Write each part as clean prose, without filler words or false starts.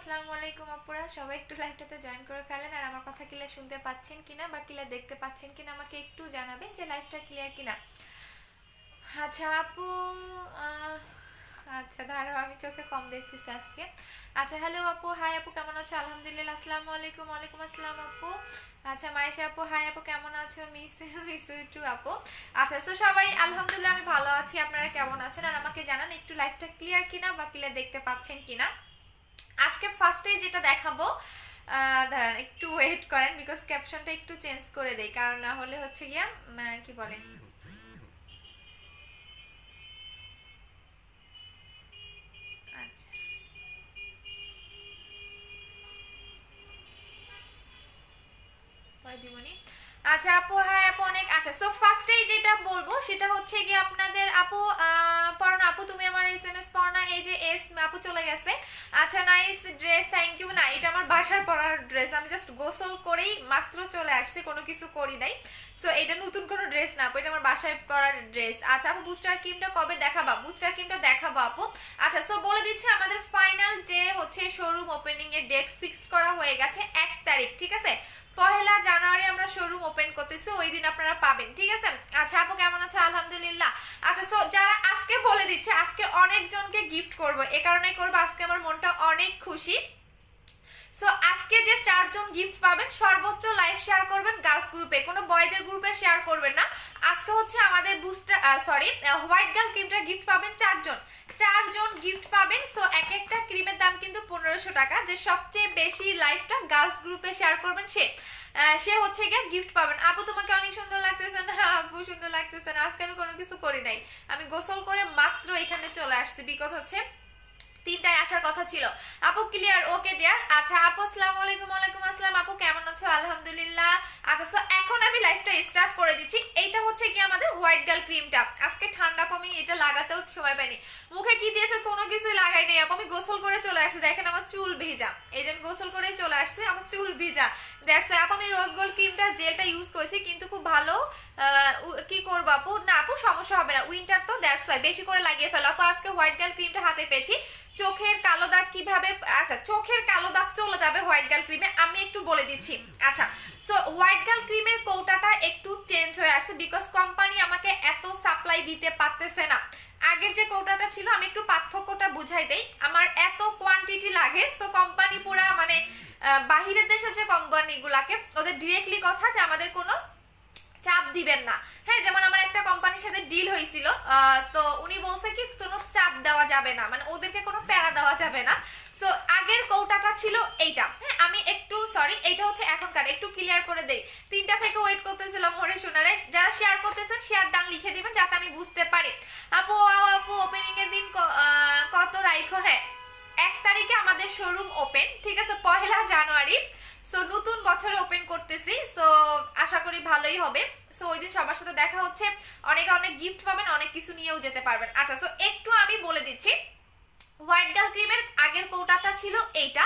আসসালামু আলাইকুম আপুরা, সবাই একটু লাইভটাতে জয়েন করে ফেলেন। আর আমার কথা ক্লিয়ার শুনতে পাচ্ছেন কিনা বা ক্লিয়ার দেখতে পাচ্ছেন কিনা আমাকে একটু জানাবেন যে লাইভটা ক্লিয়ার কিনা। আচ্ছা আপু, আহ, আচ্ছা দাঁড়াও, আমি চোখে কম দেখতেছি আজকে। আচ্ছা হ্যালো আপু, হাই আপু কেমন আছো? আলহামদুলিল্লাহ, আসসালামু আলাইকুম। ওয়ালাইকুম আসসালাম আপু। আচ্ছা মাইশা আপু, হাই আপু কেমন আছো? মিস মিস টু আপু। আচ্ছা তো সবাই আলহামদুলিল্লাহ আমি ভালো আছি, আপনারা কেমন আছেন? আর আমাকে জানান একটু লাইভটা ক্লিয়ার কিনা বা ক্লিয়ার দেখতে পাচ্ছেন কিনা। আজকে ফার্স্টে যেটা দেখাবো, দাঁড়ান একটু ওয়েট করেন, বিকজ ক্যাপশনটা একটু চেঞ্জ করে দেই, কারণ না হলে হচ্ছে গিয়া কি বলে, আচ্ছা পরে দিবনি। আচ্ছা আপু, হ্যাঁ আপু অনেক, আচ্ছা সো ফার্স্টেই যেটা বলবো সেটা হচ্ছে কি আপনাদের আপু, পড়না আপু তুমি আমার এসএমএস পড়না, এই যে এস আপু চলে গেছে। আচ্ছা নাইস ড্রেস, থ্যাংক ইউ। না এটা আমার বাসার পরার ড্রেস, আমি জাস্ট গোসল করেই মাত্র চলে আসছি, কোনো কিছু করি নাই। সো এটা নতুন কোনো ড্রেস না আপু, এটা আমার বাসায় পরার ড্রেস। আচ্ছা আপু বুস্টার ক্রিমটা কবে দেখাবা? বুস্টার ক্রিমটা দেখাবো আপু। আচ্ছা সো বলে দিচ্ছি আমাদের ফাইনাল যে হচ্ছে শোরুম ওপেনিং এর ডেট ফিক্সড করা হয়ে গেছে 1 তারিখ, ঠিক আছে? 1 জানুয়ারি আমরা শোরুম ওপেন করতেছি, ওই দিন আপনারা পাবেন, ঠিক আছে? আচ্ছা আপু কেমন আছো? আলহামদুলিল্লাহ। আচ্ছা সো যারা আজকে বলে দিচ্ছে, আজকে অনেকজনকে গিফট করব, এ কারণেই করবো, আজকে আমার মনটা অনেক খুশি। সো আজকে যে 4জন গিফট পাবেন, সর্বোচ্চ লাইভ শেয়ার করবেন গার্লস গ্রুপে, কোনো বয়দের গ্রুপে শেয়ার করবেন না। আজকে হচ্ছে আমাদের বুস্টার সরি হোয়াইট গার্ল ক্রিমটা গিফট পাবেন 4জন গিফট পাবেন। সো এক একটা ক্রিমের দাম কিন্তু 1500 টাকা। যে সবচেয়ে বেশি লাইভটা গার্লস গ্রুপে শেয়ার করবেন সে হচ্ছে গিয়ে গিফট পাবেন। আপু তোমাকে অনেক সুন্দর লাগতেছে না? আপু সুন্দর লাগতেছে না, আজকে আমি কোনো কিছু করি নাই, আমি গোসল করে মাত্র এখানে চলে আসছি, বিকজ হচ্ছে 3টায় আসার কথা ছিল। আপু ক্লিয়ার? Okay dear. আচ্ছা আপু আসসালামু আলাইকুম। ওয়ালাইকুম আসসালাম আপু কেমন আছো? আলহামদুলিল্লাহ। আচ্ছা সো এখন আমি লাইভটা স্টার্ট করে দিচ্ছি। এইটা হচ্ছে কি আমাদের হোয়াইট গার্ল ক্রিমটা, আজকে ঠান্ডা আপু আমি এটা লাগাতেও সময় পাইনি। মুখে কি দিয়েছো? কোনো কিছুই লাগাই নেই আপু, আমি গোসল করে চলে আসছি, দেখেন আমার চুল ভিজা, এই যে আমি গোসল করে চলে আসছি, আমার চুল ভিজা। দ্যাটস আপু আমি রোজ গোল্ড ক্রিমটা জেলটা ইউজ করেছি, কিন্তু খুব ভালো। কি করবো আপু? না আপু সমস্যা হবে না, উইন্টার তো, দ্যাটস বেশি করে লাগিয়ে ফেলো আপু। আজকে হোয়াইট গার্ল ক্রিমটা হাতে পেয়েছি। চোখের কালো দাগ কিভাবে, আচ্ছা চোখের কালো দাগ চলে যাবে হোয়াইট গার্ল ক্রিমে, আমি একটু বলে দিচ্ছি। আচ্ছা সো হোয়াইট গার্ল ক্রিমের কৌটাটা একটু চেঞ্জ হয়ে আসছে, বিকজ কোম্পানি আমাকে এত সাপ্লাই দিতে পারতেছে না। আগের যে কৌটাটা ছিল, আমি একটু পার্থক্যটা বুঝাই দেই, আমার এত কোয়ান্টিটি লাগে, সো কোম্পানি পুরা মানে বাহিরের দেশের যে কোম্পানিগুলাকে ওদের ডিরেক্টলি কথা যে আমাদের কোনো চাপ দিবেন না। হ্যাঁ যেমন আমার একটা কোম্পানির সাথে ডিল হয়েছিল, তো উনি বলছে কি কোনো চাপ দেওয়া যাবে না, মানে ওদেরকে কোনো প্যারা দেওয়া যাবে না। সো আগের কৌটাটা ছিল এইটা, হ্যাঁ আমি একটু সরি, এইটা হচ্ছে এখনকার, একটু ক্লিয়ার করে দেই। 3টা থেকে ওয়েট করতেছিলাম হরে শোনারে, যারা শেয়ার করতেছেন শেয়ার ডান লিখে দিবেন যাতে আমি বুঝতে পারি। আপু আপু ওপেনিং এর দিন কত রাইখো? হ্যাঁ 1 তারিখে আমাদের শোরুম ওপেন, ঠিক আছে? 1 জানুয়ারি। সো নতুন বছরে ওপেন করতেছি, সো আশা করি ভালোই হবে। সো ওই দিন সবার সাথে দেখা হচ্ছে, অনেকে অনেক গিফট পাবেন, অনেক কিছু নিয়েও যেতে পারবেন। আচ্ছা সো একটু আমি বলে দিচ্ছি, হোয়াইট গার্ল ক্রিমের আগের কৌটাটা ছিল এইটা,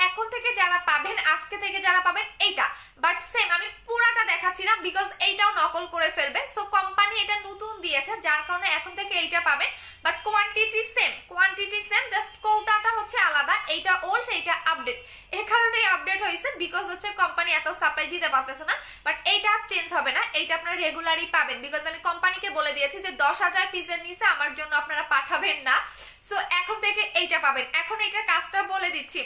এখন থেকে যারা পাবেন, আজকে থেকে যারা পাবেন এইটা, বাট সেম আমি পুরাটা দেখাচ্ছি না, বিকজ এইটাও নকল করে ফেলবে। সো কোম্পানি এটা নতুন দিয়েছে, যার কারণে এখন থেকে এইটা পাবেন, বাট কোয়ান্টিটি সেম, জাস্ট কৌটাটা হচ্ছে আলাদা, এইটা ওল্ড এইটা আপডেট। এ কারণেই আপডেট হয়েছে, বিকজ হচ্ছে কোম্পানি এত সাপ্লাই দিতে পারতেছে না, বাট এইটা চেঞ্জ হবে না, এইটা আপনারা রেগুলারই পাবেন, বিকজ আমি কোম্পানিকে বলে দিয়েছি যে 10,000 পিসের নিচে আমার জন্য আপনারা পাঠাবেন না। সো এখন থেকে এইটা পাবেন। এখন এইটার কাজটা বলে দিচ্ছি।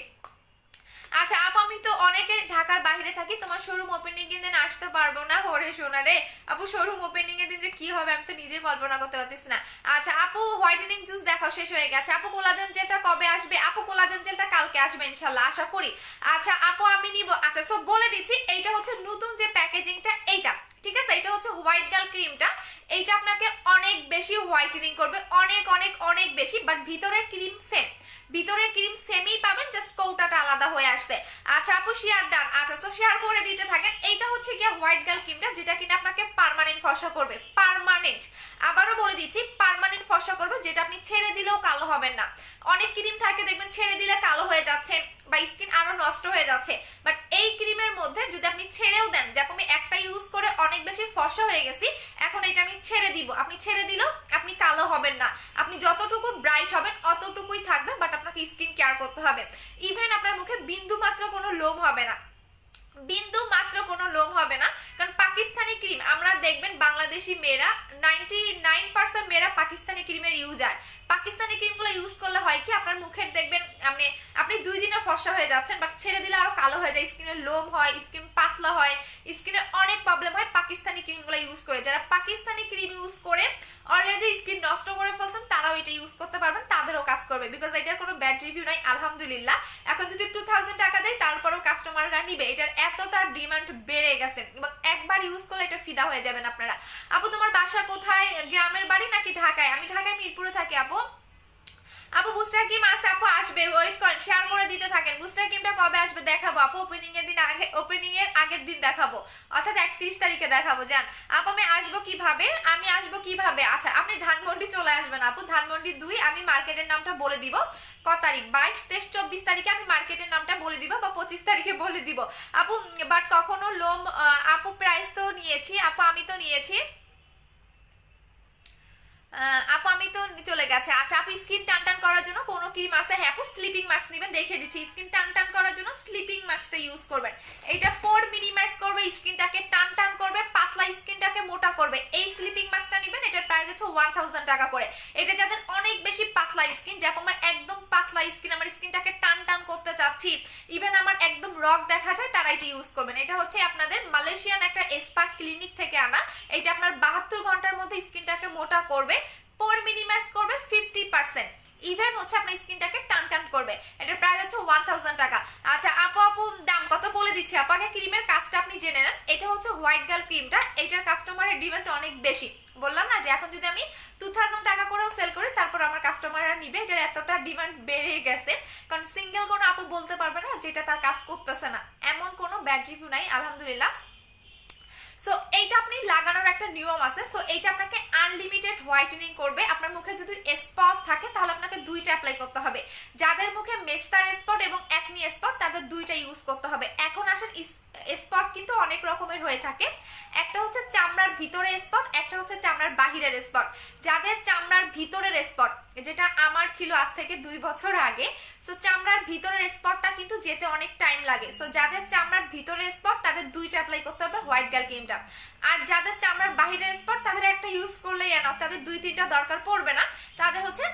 আচ্ছা আপু আমি তো অনেকে ঢাকার বাইরে থাকি, তোমার শোরুম ওপেনিং এর দিন আসতে পারবো না হরে সোনা রে। আপু শোরুম ওপেনিং এর দিন যে কি হবে আমি তো নিজে কল্পনা করতে পারতেছি না। আচ্ছা আপু হোয়াইটেনিং জুস দেখো শেষ হয়ে গেছে। আপু কোলাজেন জেলটা কবে আসবে? আপু কোলাজেন জেলটা কালকে আসবে ইনশাল্লাহ, আশা করি। আচ্ছা আপু আমি নিব। আচ্ছা সব বলে দিচ্ছি, এইটা হচ্ছে নতুন যে প্যাকেজিংটা এইটা, ঠিক আছে? এটা হচ্ছে হোয়াইট গার্ল ক্রিমটা, এইটা আপনাকে অনেক বেশি হোয়াইটেনিং করবে, অনেক অনেক অনেক বেশি, বাট ভিতরের ক্রিম সেম, ভিতরে ক্রিম সেমই পাবেন, জাস্ট কৌটাটা আলাদা হয়ে আসছে। আচ্ছা আপু শেয়ার ডান। আচ্ছা সো শেয়ার করে দিতে থাকেন। এইটা হচ্ছে গিয়ে হোয়াইট গার্ল ক্রিমটা, যেটা কিনা আপনাকে পার্মানেন্ট ফর্সা করবে, পার্মানেন্ট। আবারও বলে দিচ্ছি পার্মানেন্ট ফর্সা করবে, যেটা আপনি ছেড়ে দিলেও কালো হবেন না। অনেক ক্রিম থাকে দেখবেন ছেড়ে দিলে কালো হয়ে যাচ্ছে বা স্কিন আরো নষ্ট হয়ে যাচ্ছে, বাট এই ক্রিমের মধ্যে যদি আপনি ছেড়েও দেন, যে আমি একটা ইউজ করে অনেক বেশি ফর্সা হয়ে গেছি, এখন এখন এটা আমি ছেড়ে দিব, আপনি ছেড়ে দিলেও আপনি কালো হবেন না, আপনি যতটুকু ব্রাইট হবেন অতটুকুই থাকবে, বাট আপনাকে স্কিন কেয়ার করতে হবে। ইভেন আপনার মুখে বিন্দু মাত্র কোনো লোম হবে না, বিন্দু মাত্র কোনো লোম হবে না। কারণ পাকিস্তানি ক্রিম আমরা দেখবেন বাংলাদেশি মেয়েরা 99% মেয়েরা পাকিস্তানি ক্রিমের ইউজার। পাকিস্তানি ক্রিমগুলো ইউজ করলে হয় কি আপনার মুখের দেখবেন আপনি 2 দিনে ফর্সা হয়ে যাচ্ছেন, বাট ছেড়ে দিলে আরো কালো হয়ে যায়, স্কিনের লোম হয়, স্কিন পাতলা হয়, স্কিনের অনেক প্রবলেম হয় পাকিস্তানি ক্রিমগুলো ইউজ করে। যারা পাকিস্তানি ক্রিম ইউজ করে অলরেডি স্কিন নষ্ট করে ফেলছেন তারাও এটা ইউজ করতে পারবেন, তাদেরও কাজ করবে, বিকজ এটার কোনো ব্যাড রিভিউ নাই আলহামদুলিল্লাহ। এখন যদি 2000 টাকা দেয় তারপরেও কাস্টমাররা নিবে, এটার এতটা ডিমান্ড বেড়ে গেছে এবং একবার ইউজ করলে এটা ফিদা হয়ে যাবেন আপনারা। আপু তোমার বাসা কোথায়, গ্রামের বাড়ি নাকি ঢাকায়? আমি ঢাকায় মিরপুরে থাকি আপু। আপু বুস্টার ক্রিম আসছে, আপু আসবে, ওয়েট করেন, শেয়ার করে দিতে থাকেন। বুস্টার ক্রিমটা কবে আসবে দেখাবো আপু, ওপেনিং এর আগের দিন দেখাবো, অর্থাৎ 31 তারিখে দেখাবো। জান আপু আমি আসবো কিভাবে? আচ্ছা আপনি ধানমন্ডি চলে আসবেন আপু, ধানমন্ডি 2। আমি মার্কেটের নামটা বলে দিব, ক তারিখ 22, 23, 24 তারিখে আমি মার্কেটের নামটা বলে দিব, বা 25 তারিখে বলে দিব আপু। বাট কখনো লোম আপু প্রাইস তো নিয়েছি আপু, আমি তো নিয়েছি আপু, আমি তো চলে গেছে। আচ্ছা আপু স্কিন টান টান করার জন্য কোনো ক্রিম আছে? হ্যাঁ আপু স্লিপিং মাস্ক নেবেন, দেখে দিচ্ছি। স্কিন টান টান করার জন্য স্লিপিং মাস্কটা ইউজ করবেন, এটা পোর মিনিমাইজ করবে, স্কিনটাকে টান টান করবে, পাতলা স্কিনটাকে মোটা করবে। এই স্লিপিং মাস্কটা নেবেন, এটার প্রাইস হচ্ছে 1000 টাকা করে। এটা যাদের অনেক বেশি পাতলা স্কিন, যেমন আমার একদম পাতলা স্কিন, আমার স্কিনটাকে টান টান করতে চাচ্ছি, ইভেন আমার একদম রক দেখা যায়, তারা এটা ইউজ করবেন। এটা হচ্ছে আপনাদের মালয়েশিয়ান একটা স্পা ক্লিনিক থেকে আনা, এটা আপনার 72 ঘন্টার মধ্যে স্কিনটাকে মোটা করবে, পোর মিনিমাইজ করবে 50%, ইভেন হচ্ছে আপনার স্কিনটাকে টান টান করবে। এটার প্রাইস হচ্ছে 1000 টাকা। আচ্ছা আপু দাম কত বলে দিচ্ছি, আপনাকে ক্রিমের কাজটা আপনি জেনে নেন। এটা হচ্ছে হোয়াইট গার্ল ক্রিমটা, এটার কাস্টমারের ডিমান্ড অনেক বেশি। বললাম না যে এখন যদি আমি 2000 টাকা করেও সেল করি তারপর আমার কাস্টমাররা নিবে, এটার এতটা ডিমান্ড বেড়ে গেছে। কারণ সিঙ্গেল কোনো আপু বলতে পারবে না যেটা তার কাজ করতেছে না, এমন কোনো ব্যাড রিভিউ নাই আলহামদুলিল্লাহ। সো এইটা আপনি লাগানোর একটা নিয়ম আছে। সো এইটা আপনাকে আনলিমিটেড হোয়াইটেনিং করবে। আপনার মুখে যদি স্পট থাকে তাহলে আপনাকে 2টা অ্যাপ্লাই করতে হবে। যাদের মুখে মেস্তার স্পট এবং অ্যাকনি স্পট তাদের 2টা ইউজ করতে হবে। এখন আসেন স্পট কিন্তু অনেক রকমের হয়ে থাকে, একটা হচ্ছে চামড়ার ভিতরে স্পট, একটা হচ্ছে চামড়ার বাহিরের স্পট। যাদের চামড়ার ভিতরের স্পট, যেটা আমার ছিল আজ থেকে 2 বছর আগে, সো চামড়ার ভিতরের স্পটটা কিন্তু যেতে অনেক টাইম লাগে। সো যাদের চামড়ার ভিতরের স্পট তাদের 2টা অ্যাপ্লাই করতে হবে হোয়াইট গার্ল ক্রিমটা। আর যাদের চামড়ার বাহিরের স্পট তাদের একটা ইউজ করলেই এনাফ, তাদের 2-3টা দরকার পড়বে না, তাদের হচ্ছে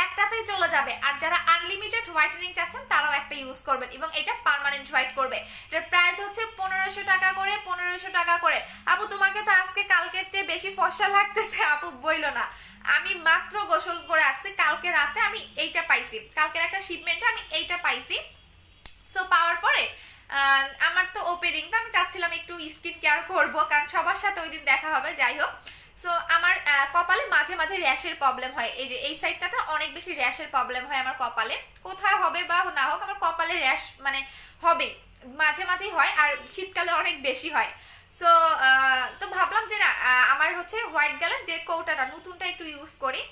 একটাতেই চলে যাবে। আর যারা আনলিমিটেড হোয়াইটেনিং চাচ্ছেন তারাও একটা ইউজ করবেন এবং এটা পার্মানেন্ট হোয়াইট করবে। এটার প্রাইস হচ্ছে 1500 টাকা করে, 1500 টাকা করে। আপু তোমাকে তো আজকে কালকের চেয়ে বেশি ফর্সা লাগতেছে আপু, বইলো না, আমি মাত্র গোসল করে আসছি, কালকে রাতে আমি এইটা পাইছি, কালকের একটা শিপমেন্টে আমি এইটা পাইছি। সো পাওয়ার পরে আমার তো ওপেনিং, তো আমি চাচ্ছিলাম একটু স্কিন কেয়ার করবো, কারণ সবার সাথে ওই দিন দেখা হবে, যাই হোক। সো আমার কপালে মাঝে মাঝে র্যাশের প্রবলেম হয়, এই যে এই সাইডটাতে অনেক বেশি র্যাশের প্রবলেম হয় আমার কপালে, কোথায় হবে বা না হোক আমার কপালে র্যাশ মানে হবে, মাঝে মাঝেই হয়, আর শীতকালে অনেক বেশি হয়। সো তো ভাবলাম যে না আমার হচ্ছে হোয়াইট গার্লের যে কৌটাটা নতুনটা একটু ইউজ করি।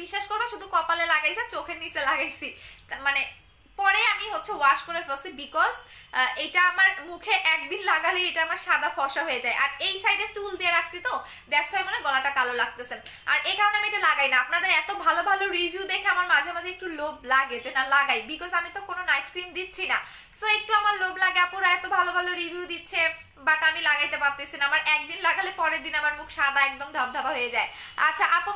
বিশ্বাস করবো শুধু কপালে লাগাইছি, চোখের নিচে লাগাইছি, মানে পরে আমি হচ্ছে ওয়াশ করে ফেলছি, বিকজ এটা আমার মুখে একদিন লাগালে এটা আমার সাদা ফর্সা হয়ে যায়। আর এই সাইডে চুল দিয়ে রাখছি তো দ্যাটস ওয়াই মানে গলাটা কালো লাগতেছে, আর এই কারণে আমি এটা লাগাই না। আপনাদের এত ভালো ভালো রিভিউ দেখে আমার মাঝে মাঝে একটু লোভ লাগে যে না লাগাই, বিকজ আমি তো কোনো নাইট ক্রিম দিচ্ছি না, সো একটু আমার লোভ লাগে। আপুরা এত ভালো ভালো রিভিউ দিচ্ছে বাট আমি লাগাইতে পারতেছি না, আমার একদিন লাগালে পরের দিন আমার মুখ সাদা একদম ধবধবা হয়ে যায়। আচ্ছা আপু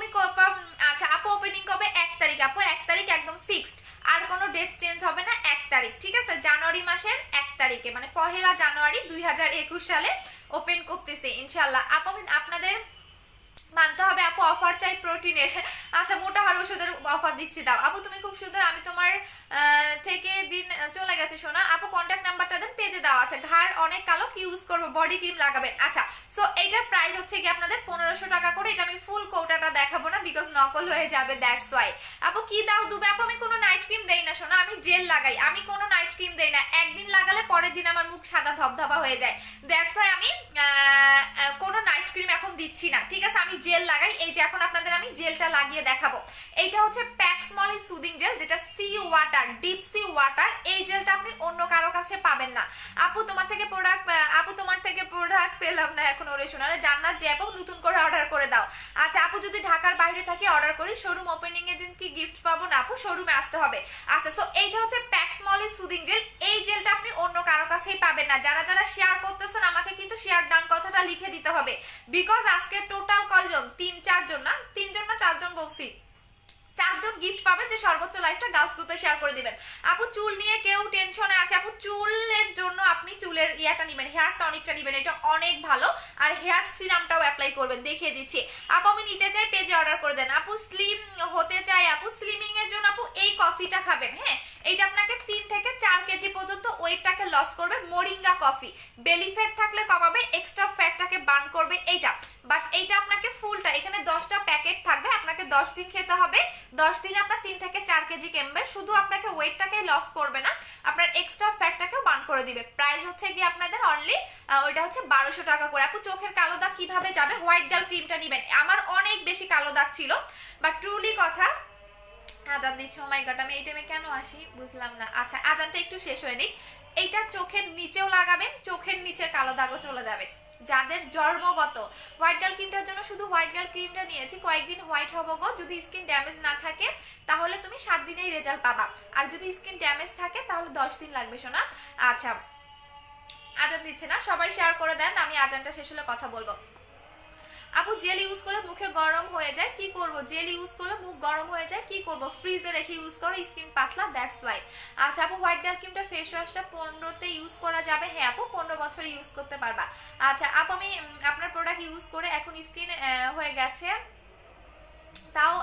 আচ্ছা আপু ওপেনিং কবে? 1 তারিখ আপু, 1 তারিখ একদম ফিক্সড, আর কোনো ডেট চেঞ্জ হবে না, 1 তারিখ, ঠিক আছে? জানুয়ারি মাসের 1 তারিখে মানে 1 জানুয়ারি 2021 সালে ওপেন করতেছে ইনশাল্লাহ। আপু আপনাদের মানতে হবে আপু, অফার চাই প্রোটিনের। আচ্ছা মোটা হাড় ওষুধের অফার দিচ্ছি, দাও আপু, তুমি খুব সুন্দর, আমি তোমার থেকে দিন চলে গেছে শোনা। আপু কন্ট্যাক্ট নাম্বারটা দেন, পেজে দেওয়া আছে। ঘাড় অনেক কালো, কি ইউজ করবো? বডি ক্রিম লাগাবেন। আচ্ছা সো এইটার প্রাইস হচ্ছে কি আপনাদের 1500 টাকা করে। এটা আমি ফুল কৌটাটা দেখাবো না, বিকজ নকল হয়ে যাবে, দ্যাটস ওয়াই। আপু কি দাও দুবে? আপু আমি কোনো নাইট ক্রিম দেই না শোনা, আমি জেল লাগাই, আমি কোনো নাইট ক্রিম দেই না। একদিন লাগালে পরের দিন আমার মুখ সাদা ধবধবা হয়ে যায়, দ্যাটস ওয়াই আমি কোনো নাইট ক্রিম এখন দিচ্ছি না, ঠিক আছে? আমি জেল লাগাই, এই যে এখন আপনাদের আমি জেলটা লাগিয়ে দেখাবো। এইটা হচ্ছে প্যাক্স মলি সুদিং জেল, যেটা sea water, deep sea water. এই জেলটা আপনি অন্য কারো কাছে পাবেন না। আপু তোমার থেকে প্রোডাক্ট পেলাম না এখন ওরে শোনা। জান্নাত যে আপু নতুন করে অর্ডার করে দাও। আচ্ছা আপু যদি ঢাকার বাইরে থাকি অর্ডার করি শোরুম ওপেনিং এর দিন কি গিফট পাবো? না আপু, শোরুমে আসতে হবে। আচ্ছা সো এইটা হচ্ছে প্যাক্স মলের সুদিং জেল। এই জেলটা আপনি অন্য কারো কাছেই পাবেন না। যারা যারা শেয়ার করতেছেন আমাকে কিন্তু শেয়ার ডান কথাটা লিখে দিতে হবে, বিকজ আজকে টোটাল কয়জন, 3-4 জন না, 3 জন না 4 জন বলছি, 4 জন গিফট পাবেন যে সর্বোচ্চ লাইফটা গার্লস গ্রুপে শেয়ার করে দিবেন। আপু চুল নিয়ে কেউ টেনশনে আছে, আপু চুলের জন্য আপনি চুলের ইয়াটা নেবেন, হেয়ার টনিকটা নেবেন, এটা অনেক ভালো। আর হেয়ার সিরামটাও অ্যাপ্লাই করবেন, দেখিয়ে দিচ্ছি। আপু আমি নিতে চাই, পেজে অর্ডার করে দেন। আপু স্লিম হতে চাই, আপু স্লিমিং এর জন্য আপু এই কফিটা খাবেন। হ্যাঁ, এইটা আপনাকে 3 থেকে 4 কেজি পর্যন্ত ওয়েটটাকে লস করবে। মোরিঙ্গা কফি, বেলি ফ্যাট থাকলে কমাবে, এক্সট্রা ফ্যাটটাকে বার্ন করবে এইটা। বাট এইটা আপনাকে ফুলটা, এখানে 10টা প্যাকেট থাকবে, আপনাকে 10 দিন খেতে হবে। 10 দিনে আপনার 3 থেকে 4 কেজি কমবে। শুধু আপনাকে ওয়েটটাকে লস করবে না, আপনার এক্সট্রা ফ্যাটটাকেও বার্ন করে দিবে। প্রাইস হচ্ছে কি আপনাদের অনলি ওইটা হচ্ছে 1200 টাকা করে। আপু চোখের কালো দাগ কিভাবে যাবে? হোয়াইট গার্ল ক্রিমটা নেবেন। আমার অনেক বেশি কালো দাগ ছিল, বাট ট্রুলি কথা, আজান দিচ্ছে, ও মাই গড আমি এই টাইমে কেন আসি বুঝলাম না। আচ্ছা আজানটা একটু শেষ হয়ে নিক। এইটা চোখের নিচেও লাগাবেন, চোখের নিচের কালো দাগও চলে যাবে। যাদের জন্মগত, হোয়াইট গার্ল ক্রিমটার জন্য শুধু হোয়াইট গার্ল ক্রিমটা নিয়েছি, কয়েকদিন হোয়াইট হবো গো। যদি স্কিন ড্যামেজ না থাকে তাহলে তুমি 7 দিনেই রেজাল্ট পাবা, আর যদি স্কিন ড্যামেজ থাকে তাহলে 10 দিন লাগবে শোনা। আচ্ছা আজান দিচ্ছে না, সবাই শেয়ার করে দেন, আমি আজানটা শেষ হলে কথা বলবো। আপু জেল ইউজ করলে মুখে গরম হয়ে যায়, কি করব? জেল ইউজ করলে মুখ গরম হয়ে যায়, কি করব? ফ্রিজে রেখে ইউজ করো, স্কিন পাতলা, দ্যাটস ওয়াই। আচ্ছা আপু হোয়াইট গার্ল ক্রিমটা ফেস ওয়াশটা 15তে ইউজ করা যাবে? হ্যাঁ আপু 15 বছরে ইউজ করতে পারবা। আচ্ছা আপু আমি আপনার প্রোডাক্ট ইউজ করে এখন স্কিন হয়ে গেছে, তাও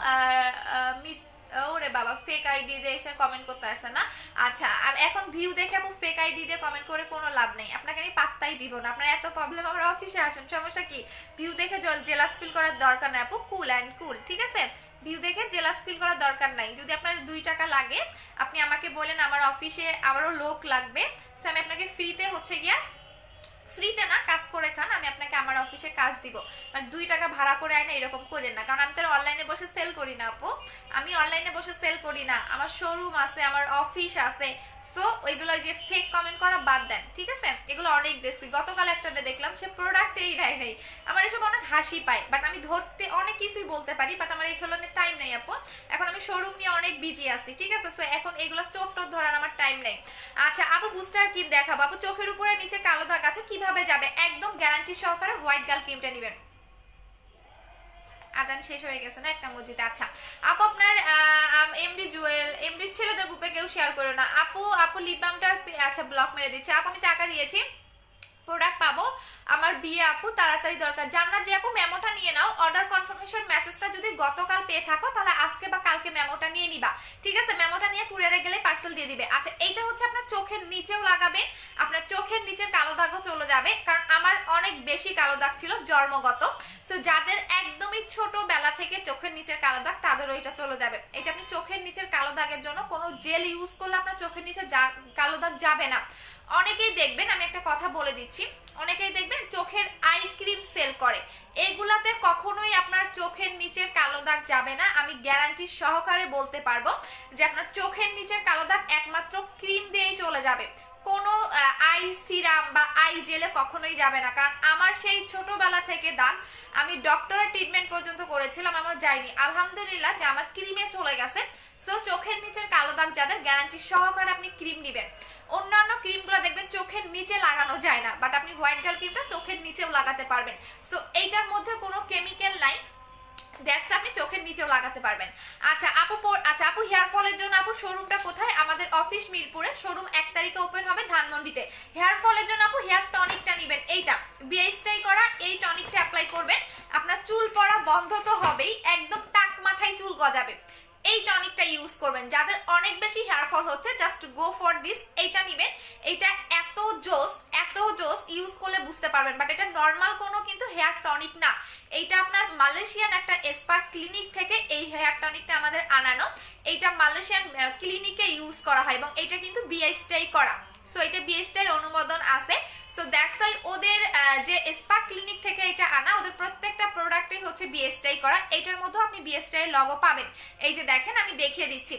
ওরে বাবা ফেক আইডি দিয়ে এসে কমেন্ট করতে আসছে না। আচ্ছা এখন ভিউ দেখে আপু ফেক আইডি দিয়ে কমেন্ট করে কোনো লাভ নেই, আপনাকে আমি পাত্তাই দিব না। আপনার এত প্রবলেম, আমার অফিসে আসেন, সমস্যা কি? ভিউ দেখে জেলাস ফিল করার দরকার নাই আপু, কুল অ্যান্ড কুল, ঠিক আছে? ভিউ দেখে জেলাস ফিল করার দরকার নাই। যদি আপনার 2 টাকা লাগে আপনি আমাকে বলেন আমার অফিসে আমারও লোক লাগবে, সো আমি আপনাকে ফ্রিতে হচ্ছে গিয়া, ফ্রিতে না কাজ করে খান, আমি আপনাকে আমার অফিসে কাজ দিব। আর 2 টাকা ভাড়া করে আয় না, এরকম করেন না, কারণ আমি তো অনলাইনে বসে সেল করি না আপু, আমি অনলাইনে বসে সেল করি না, আমার শোরুম আছে, আমার অফিস আছে। সো ওইগুলো যে ফেক কমেন্ট করা বাদ দেন, ঠিক আছে? এগুলো অনেক দেখছি, গতকাল একটা দেখলাম সে প্রোডাক্টেই নেয় নেই। আমার এসব অনেক হাসি পায়, বাট আমি ধরতে অনেক কিছুই বলতে পারি, বাট আমার এই ধরনের টাইম নেই আপু। এখন আমি শোরুম নিয়ে অনেক বিজি আছি, ঠিক আছে? সো এখন এগুলো চোট ধরার আমার টাইম নেই। আচ্ছা আপু বুস্টার ক্রিম দেখাবো। আপু চোখের উপরে নিচে কালো দাগ আছে, কিভাবে যাবে? একদম গ্যারান্টি সহকারে হোয়াইট গার্ল ক্রিমটা নেবেন। আজান শেষ হয়ে গেছে না একটা মসজিদে। আচ্ছা আপু আপনার এমডি জুয়েল, এমডি ছেলেদের গ্রুপে কেউ শেয়ার করো না আপু লিপ বামটা আচ্ছা ব্লক মেরে দিচ্ছে। আপু আমি টাকা দিয়েছি, প্রোডাক্ট পাবো, আমার বিয়ে আপু তাড়াতাড়ি দরকার। জান্নাত যে আপু মেমোটা নিয়ে নাও, অর্ডার কনফার্মেশন মেসেজটা যদি গতকাল পেয়ে থাকো তাহলে আজকে বা কালকে মেমোটা নিয়ে নিবা, ঠিক আছে? মেমোটা নিয়ে কুরিয়ারে গেলে পার্সেল দিয়ে দিবে। আচ্ছা এইটা হচ্ছে আপনার চোখের নিচেও লাগাবেন, আপনার চোখের নিচের কালো দাগও চলে যাবে, কারণ আমার অনেক বেশি কালো দাগ ছিল জন্মগত। সো যাদের একদমই ছোটবেলা থেকে চোখের নিচের কালো দাগ তাদেরও এটা চলে যাবে। এটা আপনি চোখের নিচের কালো দাগের জন্য কোনো জেল ইউজ করলে আপনার চোখের নিচে কালো দাগ যাবে না। অনেকেই দেখবেন, আমি একটা কথা বলে দিচ্ছি, অনেকেই দেখবেন চোখের আই ক্রিম সেল করে, এগুলাতে কখনোই আপনার চোখের নিচের কালো দাগ যাবে না। আমি গ্যারান্টি সহকারে বলতে পারবো যে আপনার চোখের নিচের কালো দাগ একমাত্র ক্রিম দিয়েই চলে যাবে, কোনো আই সিরাম বা আই জেলে কখনোই যাবে না। কারণ আমার সেই ছোটবেলা থেকে দাগ, আমি ডক্টরের ট্রিটমেন্ট পর্যন্ত করেছিলাম, আমার যায়নি, আলহামদুলিল্লাহ যে আমার ক্রিমে চলে গেছে। সো চোখের নিচের কালো দাগ যাদের, গ্যারান্টি সহকারে আপনি ক্রিম নেবেন। অন্যান্য ক্রিমগুলো দেখবেন চোখের নিচে লাগানো যায় না, বাট আপনি হোয়াইট গার্ল ক্রিমটা চোখের নিচেও লাগাতে পারবেন। সো এইটার মধ্যে কোনো কেমিক্যাল নাই, দ্যাটস আপনি চোখের নিচেও লাগাতে পারবেন। আচ্ছা আপু হেয়ার ফলের জন্য আপু শোরুমটা কোথায়? আমাদের অফিস মিরপুরে, শোরুম 1 তারিখে ওপেন হবে ধানমন্ডিতে। হেয়ার ফলের জন্য আপু হেয়ার টনিকটা নেবেন, এইটা বিএসটাই করা, এই টনিকটা অ্যাপ্লাই করবেন, আপনার চুল পড়া বন্ধ তো হবেই, একদম টাক মাথায় চুল গজাবে। এই টনিকটা ইউজ করবেন। যাদের অনেক বেশি হেয়ার ফল হচ্ছে জাস্ট গো ফর দিস, এইটা নেবেন। এটা এত জোস ইউজ করলে বুঝতে পারবেন, বাট এটা নর্মাল কোনো কিন্তু হেয়ার টনিক না, এইটা আপনার মালয়েশিয়ান একটা স্পা ক্লিনিক থেকে এই হেয়ার টনিকটা আমাদের আনানো, এইটা মালয়েশিয়ান ক্লিনিকে ইউজ করা হয় এবং এটা কিন্তু বিএসটাই করা। সো এটা বিএসটার অনুমোদন আছে। সো দ্যাটস ওয়াই ওদের যে স্পা ক্লিনিক থেকে এটা আনা, ওদের প্রত্যেকটা প্রোডাক্টই হচ্ছে বিএসটাই করা। এটার মধ্যে আপনি বিএসটাই লগো পাবেন, এই যে দেখেন আমি দেখিয়ে দিচ্ছি,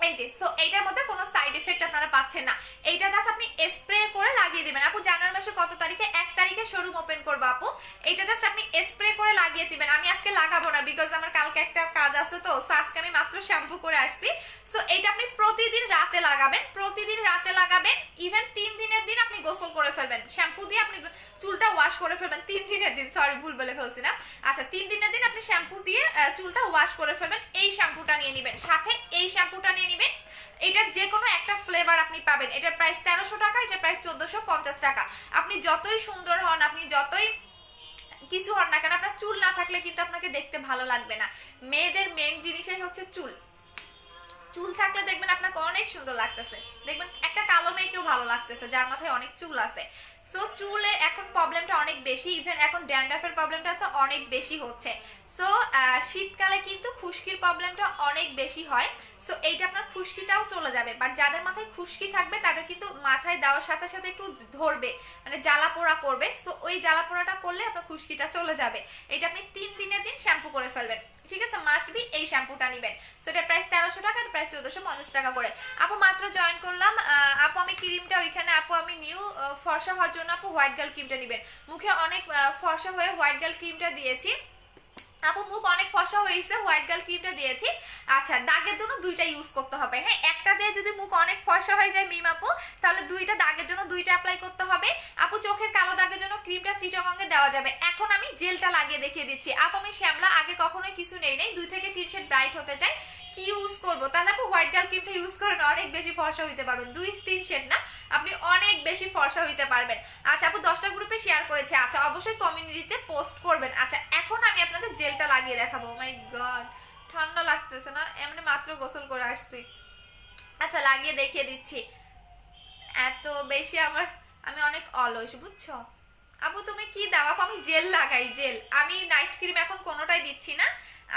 এই যে সো এইটার মধ্যে কোনো সাইড এফেক্ট আপনারা পাচ্ছেন না। এইটা জাস্ট আপনি স্প্রে করে লাগিয়ে দিবেন। আপু জানুয়ারি মাসে কত তারিখে? 1 তারিখে শোরুম ওপেন করবো আপু। এটা জাস্ট আপনি স্প্রে করে লাগিয়ে দিবেন। আমি আজকে লাগাবো না বিকজ আমার কালকে একটা কাজ আছে, তো আজকে আমি মাত্র শ্যাম্পু করে আসছি। সো এইটা আপনি প্রতিদিন রাতে লাগাবেন, প্রতিদিন রাতে লাগাবেন। ইভেন 3 দিনের দিন আপনি গোসল করে ফেলবেন শ্যাম্পু দিয়ে, আপনি চুলটা ওয়াশ করে ফেলবেন 3 দিনের দিন, সরি ভুল বলে ফেলছি না। আচ্ছা 3 দিনের দিন আপনি শ্যাম্পু দিয়ে চুলটা ওয়াশ করে ফেলবেন। এই শ্যাম্পুটা নিয়ে নেবেন, সাথে এই শ্যাম্পুটা নিয়ে নেবেন। এটার যে কোনো একটা ফ্লেভার আপনি পাবেন। এটার প্রাইস 1300 টাকা, এটার প্রাইস 1450 টাকা। আপনি যতই সুন্দর হন, আপনি যতই কিছু হন না কেন, আপনার চুল না থাকলে কিন্তু আপনাকে দেখতে ভালো লাগবে না। মেয়েদের মেইন জিনিসই হচ্ছে চুল। চুল থাকলে দেখবেন আপনাকে অনেক সুন্দর লাগতেছে, দেখবেন একটা কালো মেয়েকেও ভালো লাগতেছে যার মাথায় অনেক চুল আছে। সো চুলে এখন প্রবলেমটা অনেক বেশি, ইভেন এখন ড্যান্ড্রাফের প্রবলেমটা তো অনেক বেশি হচ্ছে। সো শীতকালে কিন্তু খুশকির প্রবলেমটা অনেক বেশি হয়। সো এইটা আপনার খুশকিটাও চলে যাবে, বাট যাদের মাথায় খুশকি থাকবে তাদের কিন্তু মাথায় দেওয়ার সাথে সাথে একটু ধরবে, মানে জ্বালা পোড়া করবে। সো ওই জ্বালা পোড়াটা করলে আপনার খুশকিটা চলে যাবে। এটা আপনি 3 দিনের দিন শ্যাম্পু করে ফেলবেন, ঠিক আছে? মাস্ট বি এই শ্যাম্পুটা নেবেন। সো এটার প্রাইস 1300 টাকা, এর প্রাইস 1450 টাকা করে। আপু মাত্র জয়েন করলাম। আপু আমি ক্রিমটা ওইখানে, আপু আমি নিউ ফর্সা হওয়ার জন্য আপু হোয়াইট গার্ল ক্রিমটা নেবেন। মুখে অনেক ফর্সা হয়ে হোয়াইট গার্ল ক্রিমটা দিয়েছি আপু, মুখ অনেক ফর্সা হয়েছে, হোয়াইট গার্ল ক্রিমটা দিয়েছি। আচ্ছা দাগের জন্য দুইটা ইউজ করতে হবে, হ্যাঁ? একটা দিয়ে যদি মুখ অনেক ফর্সা হয়ে যায় মিম আপু, তাহলে দুইটা দাগের জন্য দুইটা অ্যাপ্লাই করতে হবে। আপু চোখের কালো দাগের জন্য ক্রিমটা চিটাগঙ্গে দেওয়া যাবে। এখন আমি জেলটা লাগিয়ে দেখিয়ে দিচ্ছি। আপু আমি শ্যামলা, আগে কখনোই কিছু নেই 2 থেকে 3 শেড ব্রাইট হতে চাই, কি ইউজ করবো? তাহলে আপু হোয়াইট গার্ল ক্রিমটা ইউজ করেন, অনেক বেশি ফর্সা হইতে পারবেন। 2-3 শেড না, আপনি অনেক বেশি ফর্সা হইতে পারবেন। আচ্ছা আপু 10টা গ্রুপে শেয়ার করেছে, আচ্ছা অবশ্যই কমিউনিটিতে পোস্ট করবেন। আচ্ছা এখন আমি আপনাদের জেলটা লাগিয়ে দেখাবো। মাই গড ঠান্ডা লাগতেছে না, এমনি মাত্র গোসল করে আসছি। আচ্ছা লাগিয়ে দেখিয়ে দিচ্ছি। এত বেশি আমি অনেক অলস, বুঝছো? আপু তুমি কি দাও? আপু আমি জেল লাগাই, জেল। আমি নাইট ক্রিম এখন কোনোটাই দিচ্ছি না,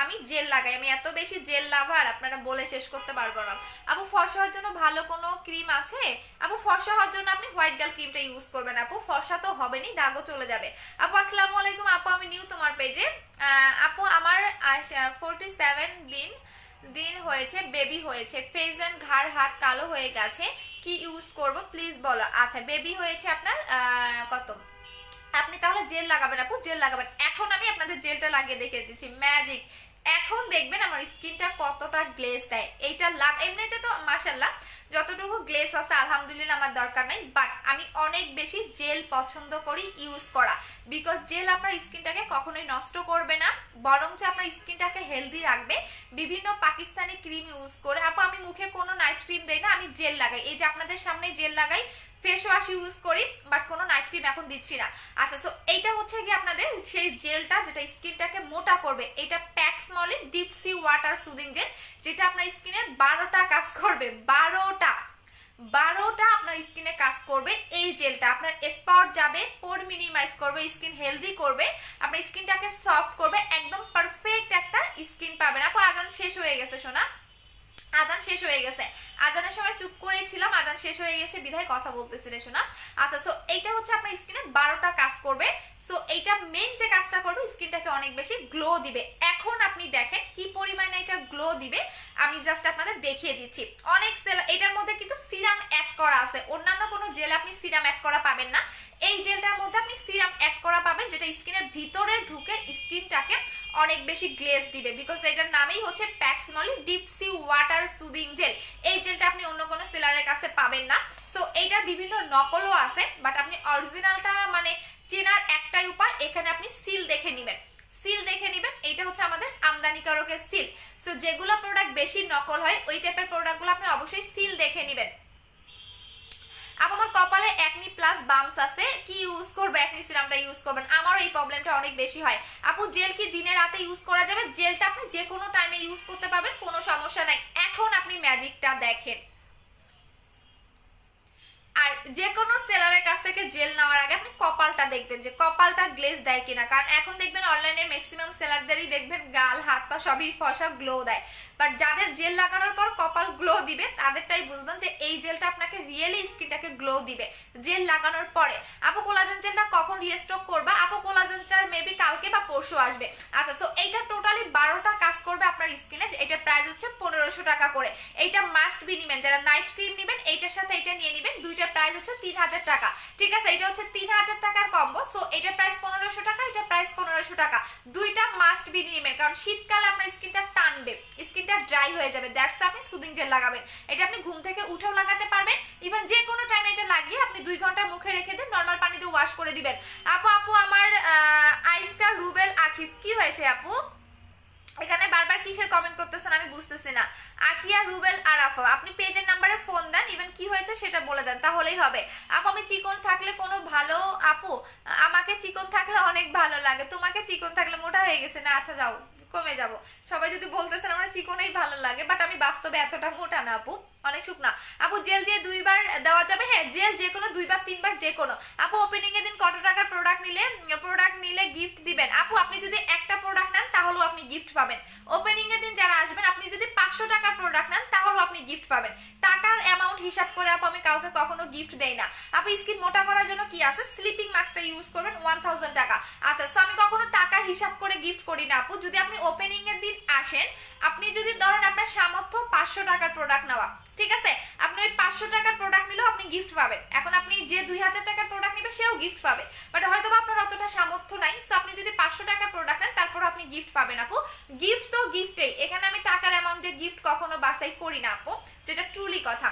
আমি জেল লাগাই। আমি এত বেশি জেল লাভার আপনারা বলে শেষ করতে পারবো না। আপু ফর্সা হওয়ার জন্য ভালো কোনো ক্রিম আছে? আপু ফর্সা হওয়ার জন্য আপনি হোয়াইট গার্ল ক্রিমটা ইউজ করবেন আপু, ফর্সা তো হবেনি, দাগও চলে যাবে। আপু আসসালামু আলাইকুম আপু, আমি নিউ তোমার পেজে। আপু আমার 47 দিন হয়েছে, বেবি হয়েছে, ফেস এন্ড ঘাড় হাত কালো হয়ে গেছে, কি ইউজ করব প্লিজ বলো। আচ্ছা বেবি হয়েছে আপনার কত, আপনি তাহলে জেল লাগাবেন আপু, জেল লাগাবেন। এখন আমি আপনাদের জেলটা লাগিয়ে দেখিয়ে দিচ্ছি, ম্যাজিক। এখন দেখবেন আমার স্কিনটা কতটা গ্লেজ দেয়। এইটা এমনিতে তো মাশাল্লাহ যতটুকু গ্লেজ আছে আলহামদুলিল্লাহ আমার দরকার নাই, বাট আমি অনেক বেশি জেল পছন্দ করি ইউজ করা, বিকজ জেল আপনার স্কিনটাকে কখনোই নষ্ট করবে না, বরঞ্চ আপনার স্কিনটাকে হেলদি রাখবে। বিভিন্ন পাকিস্তানি ক্রিম ইউজ করে আপু আমি মুখে কোনো নাইট ক্রিম দেই না, আমি জেল লাগাই। এই যে আপনাদের সামনে জেল লাগাই, ফেস ওয়াশ ইউজ করি, বাট কোনো নাইট ক্রিম এখন দিচ্ছি না। আচ্ছা সো এইটা হচ্ছে কি আপনাদের সেই জেলটা যেটা স্কিনটাকে মোটা করবে। এটা Pax Moly deep sea water soothing gel, যেটা আপনার স্কিনের 12টা কাজ করবে, 12টা আপনার স্কিনে কাজ করবে। এই জেলটা আপনার স্পট যাবে, পোর মিনিমাইজ করবে, স্কিন হেলদি করবে, আপনার স্কিনটাকে সফট করবে, একদম পারফেক্ট একটা স্কিন পাবেন। আপু আজান শেষ হয়ে গেছে সোনা, আজান শেষ হয়ে গেছে, আজানের সময় চুপ করেছিলাম, আজান শেষ হয়ে গেছে বিধায় কথা বলতেছি রে শোনা। আচ্ছা সো এইটা হচ্ছে আপনার স্কিনে 12টা কাজ করবে। সো এইটা মেন যে কাজটা করবে স্কিনটাকে অনেক বেশি গ্লো দিবে। এখন আপনি দেখেন কি পরিমাণে এটা গ্লো দিবে, আমি জাস্ট আপনাদের দেখিয়ে দিচ্ছি। অনেক এটার মধ্যে কিন্তু সিরাম অ্যাড করা আছে, অন্যান্য কোনো জেলে আপনি সিরাম অ্যাড করা পাবেন না। এই জেলটার মধ্যে আপনি সিরাম অ্যাড করা পাবেন, যেটা স্কিনের ভিতরে ঢুকে স্কিনটাকে অনেক বেশি গ্লেজ দিবে, বিকজ এটার নামেই হচ্ছে Pax Moly deep sea water soothing gel. এই জেলটা আপনি অন্য কোনো সেলারের কাছে পাবেন না। সো এইটার বিভিন্ন নকলও আছে, বাট আপনি অরিজিনালটা মানে চেনার একটাই উপায়, এখানে আপনি সিল দেখে নেবেন, সিল দেখে নেবেন। এইটা হচ্ছে আমাদের আমদানিকারকের সিল। সো যেগুলো প্রোডাক্ট বেশি নকল হয় ওই টাইপের প্রোডাক্টগুলো আপনি অবশ্যই সিল দেখে নেবেন। আপু আমার কপালে একনি প্লাস বামস আছে, কি ইউজ করবো? একনি সিরামটা ইউজ করবেন, আমারও এই প্রবলেমটা অনেক বেশি হয়। আপু জেল কি দিনে রাতে ইউজ করা যাবে? জেলটা আপনি যে কোনো টাইমে ইউজ করতে পারবেন, কোনো সমস্যা নাই। এখন আপনি ম্যাজিকটা দেখেন, আর যে কোনো সেলারের কাছ থেকে জেল নেওয়ার আগে আপনি কপালটা দেখবেন যে কপালটা গ্লেজ দেয় কিনা, কারণ এখন দেখবেন অনলাইনের ম্যাক্সিমাম সেলারদেরই দেখবেন গাল হাত পা সবই ফসা গ্লো দেয়, বাট যাদের জেল লাগানোর পর কপাল গ্লো দিবে তাদেরটাই বুঝবেন যে এই জেলটা আপনাকে রিয়েলি স্কিনটাকে গ্লো দিবে জেল লাগানোর পরে। আপু কোলাজেন জেলটা কখন রিস্টক করবা? আপু কোলাজেন জেলটা মেবি কালকে বা পরশু আসবে। আচ্ছা, সো এইটা টোটালি 12টা কাজ করবে আপনার স্কিনে। এটার প্রাইস হচ্ছে 1500 টাকা করে। এইটা মাস্ট বি নিবেন, যারা নাইট ক্রিম নিবেন এইটার সাথে এটা নিয়ে নিবেন। দুইটার প্রাইস হচ্ছে 3000 টাকা, ঠিক আছে? এটা হচ্ছে 3000 টাকার কম্বো। সো এটার প্রাইস 1500 টাকা, এটার প্রাইস 1500 টাকা। দুইটা মাস্ট বি নিবেন, কারণ শীতকালে আপনার স্কিনটা টানবে, স্কিনটা ড্রাই হয়ে যাবে। দ্যাটস আপনি সুদিং জেল লাগাবেন। এটা আপনি ঘুম থেকে উঠেও লাগাতে পারবেন, ইভেন যে কোনো টাইমে এটা লাগিয়ে আপনি 2 ঘন্টা মুখে রেখে দিন, নর্মাল পানি দিয়ে ওয়াশ করে দিবেন। আপু আমার আইমকা রুবেল আকিফ কি হয়েছে আপু? এখানে বারবার কিসের কমেন্ট করতেছেন আমি বুঝতেছি না। আকিয়া রুবেল আরাফা, আপনি পেজের নাম্বারে ফোন দেন, ইভেন কি হয়েছে সেটা বলে দেন, তাহলেই হবে। আপু আমি চিকন থাকলে কোনো ভালো? আপু আমাকে চিকন থাকলে অনেক ভালো লাগে, তোমাকে চিকন থাকলে মোটা হয়ে গেছে না? আচ্ছা যাও, কমে যাব। সবাই যদি বলতেছেন আমার চিকনই ভালো লাগে, বাট আমি বাস্তবে এতটা মোটা না আপু, অনেক শুকনা। আপু জেল দিয়ে 2 বার দেওয়া যাবে? হ্যাঁ, জেল যে কোনো 2 বার 3 বার যে কোনো। আপু ওপেনিং এর দিন কত টাকার প্রোডাক্ট নিলে গিফট দিবেন? আপু আপনি যদি একটা প্রোডাক্ট নেন তাহলেও আপনি গিফট পাবেন। ওপেনিং এর দিন যারা আসবেন আপনি যদি 500 টাকার প্রোডাক্ট নেন তাহলেও আপনি গিফট পাবেন। টাকার অ্যামাউন্ট হিসাব করে আপু আমি কাউকে কখনো গিফট দেই না। আপু স্কিন মোটা করার জন্য কি আছে? স্লিপিং মাস্কটা ইউজ করবেন 1000 টাকা। আচ্ছা, সো আমি কখনো টাকা হিসাব করে গিফট করি না আপু। যদি আপনি ওপেনিং এর দিন আসেন, আপনি যদি ধরেন আপনার সামর্থ্য 500 টাকার প্রোডাক্ট নেওয়া, ঠিক আছে, আপনি ওই 500 টাকার প্রোডাক্ট নিলেও আপনি গিফট পাবেন। এখন আপনি যে 2000 টাকার প্রোডাক্ট নেবে সেও গিফট পাবে, বাট হয়তো আপনার অতটা সামর্থ্য নাই। সো আপনি যদি 500 টাকার প্রোডাক্ট নেন তারপর আপনি গিফট পাবেন আপু। গিফট তো গিফটেই, এখানে আমি টাকার অ্যামাউন্ট দিয়ে গিফট কখনো বাছাই করি না আপু, যেটা ট্রুলি কথা।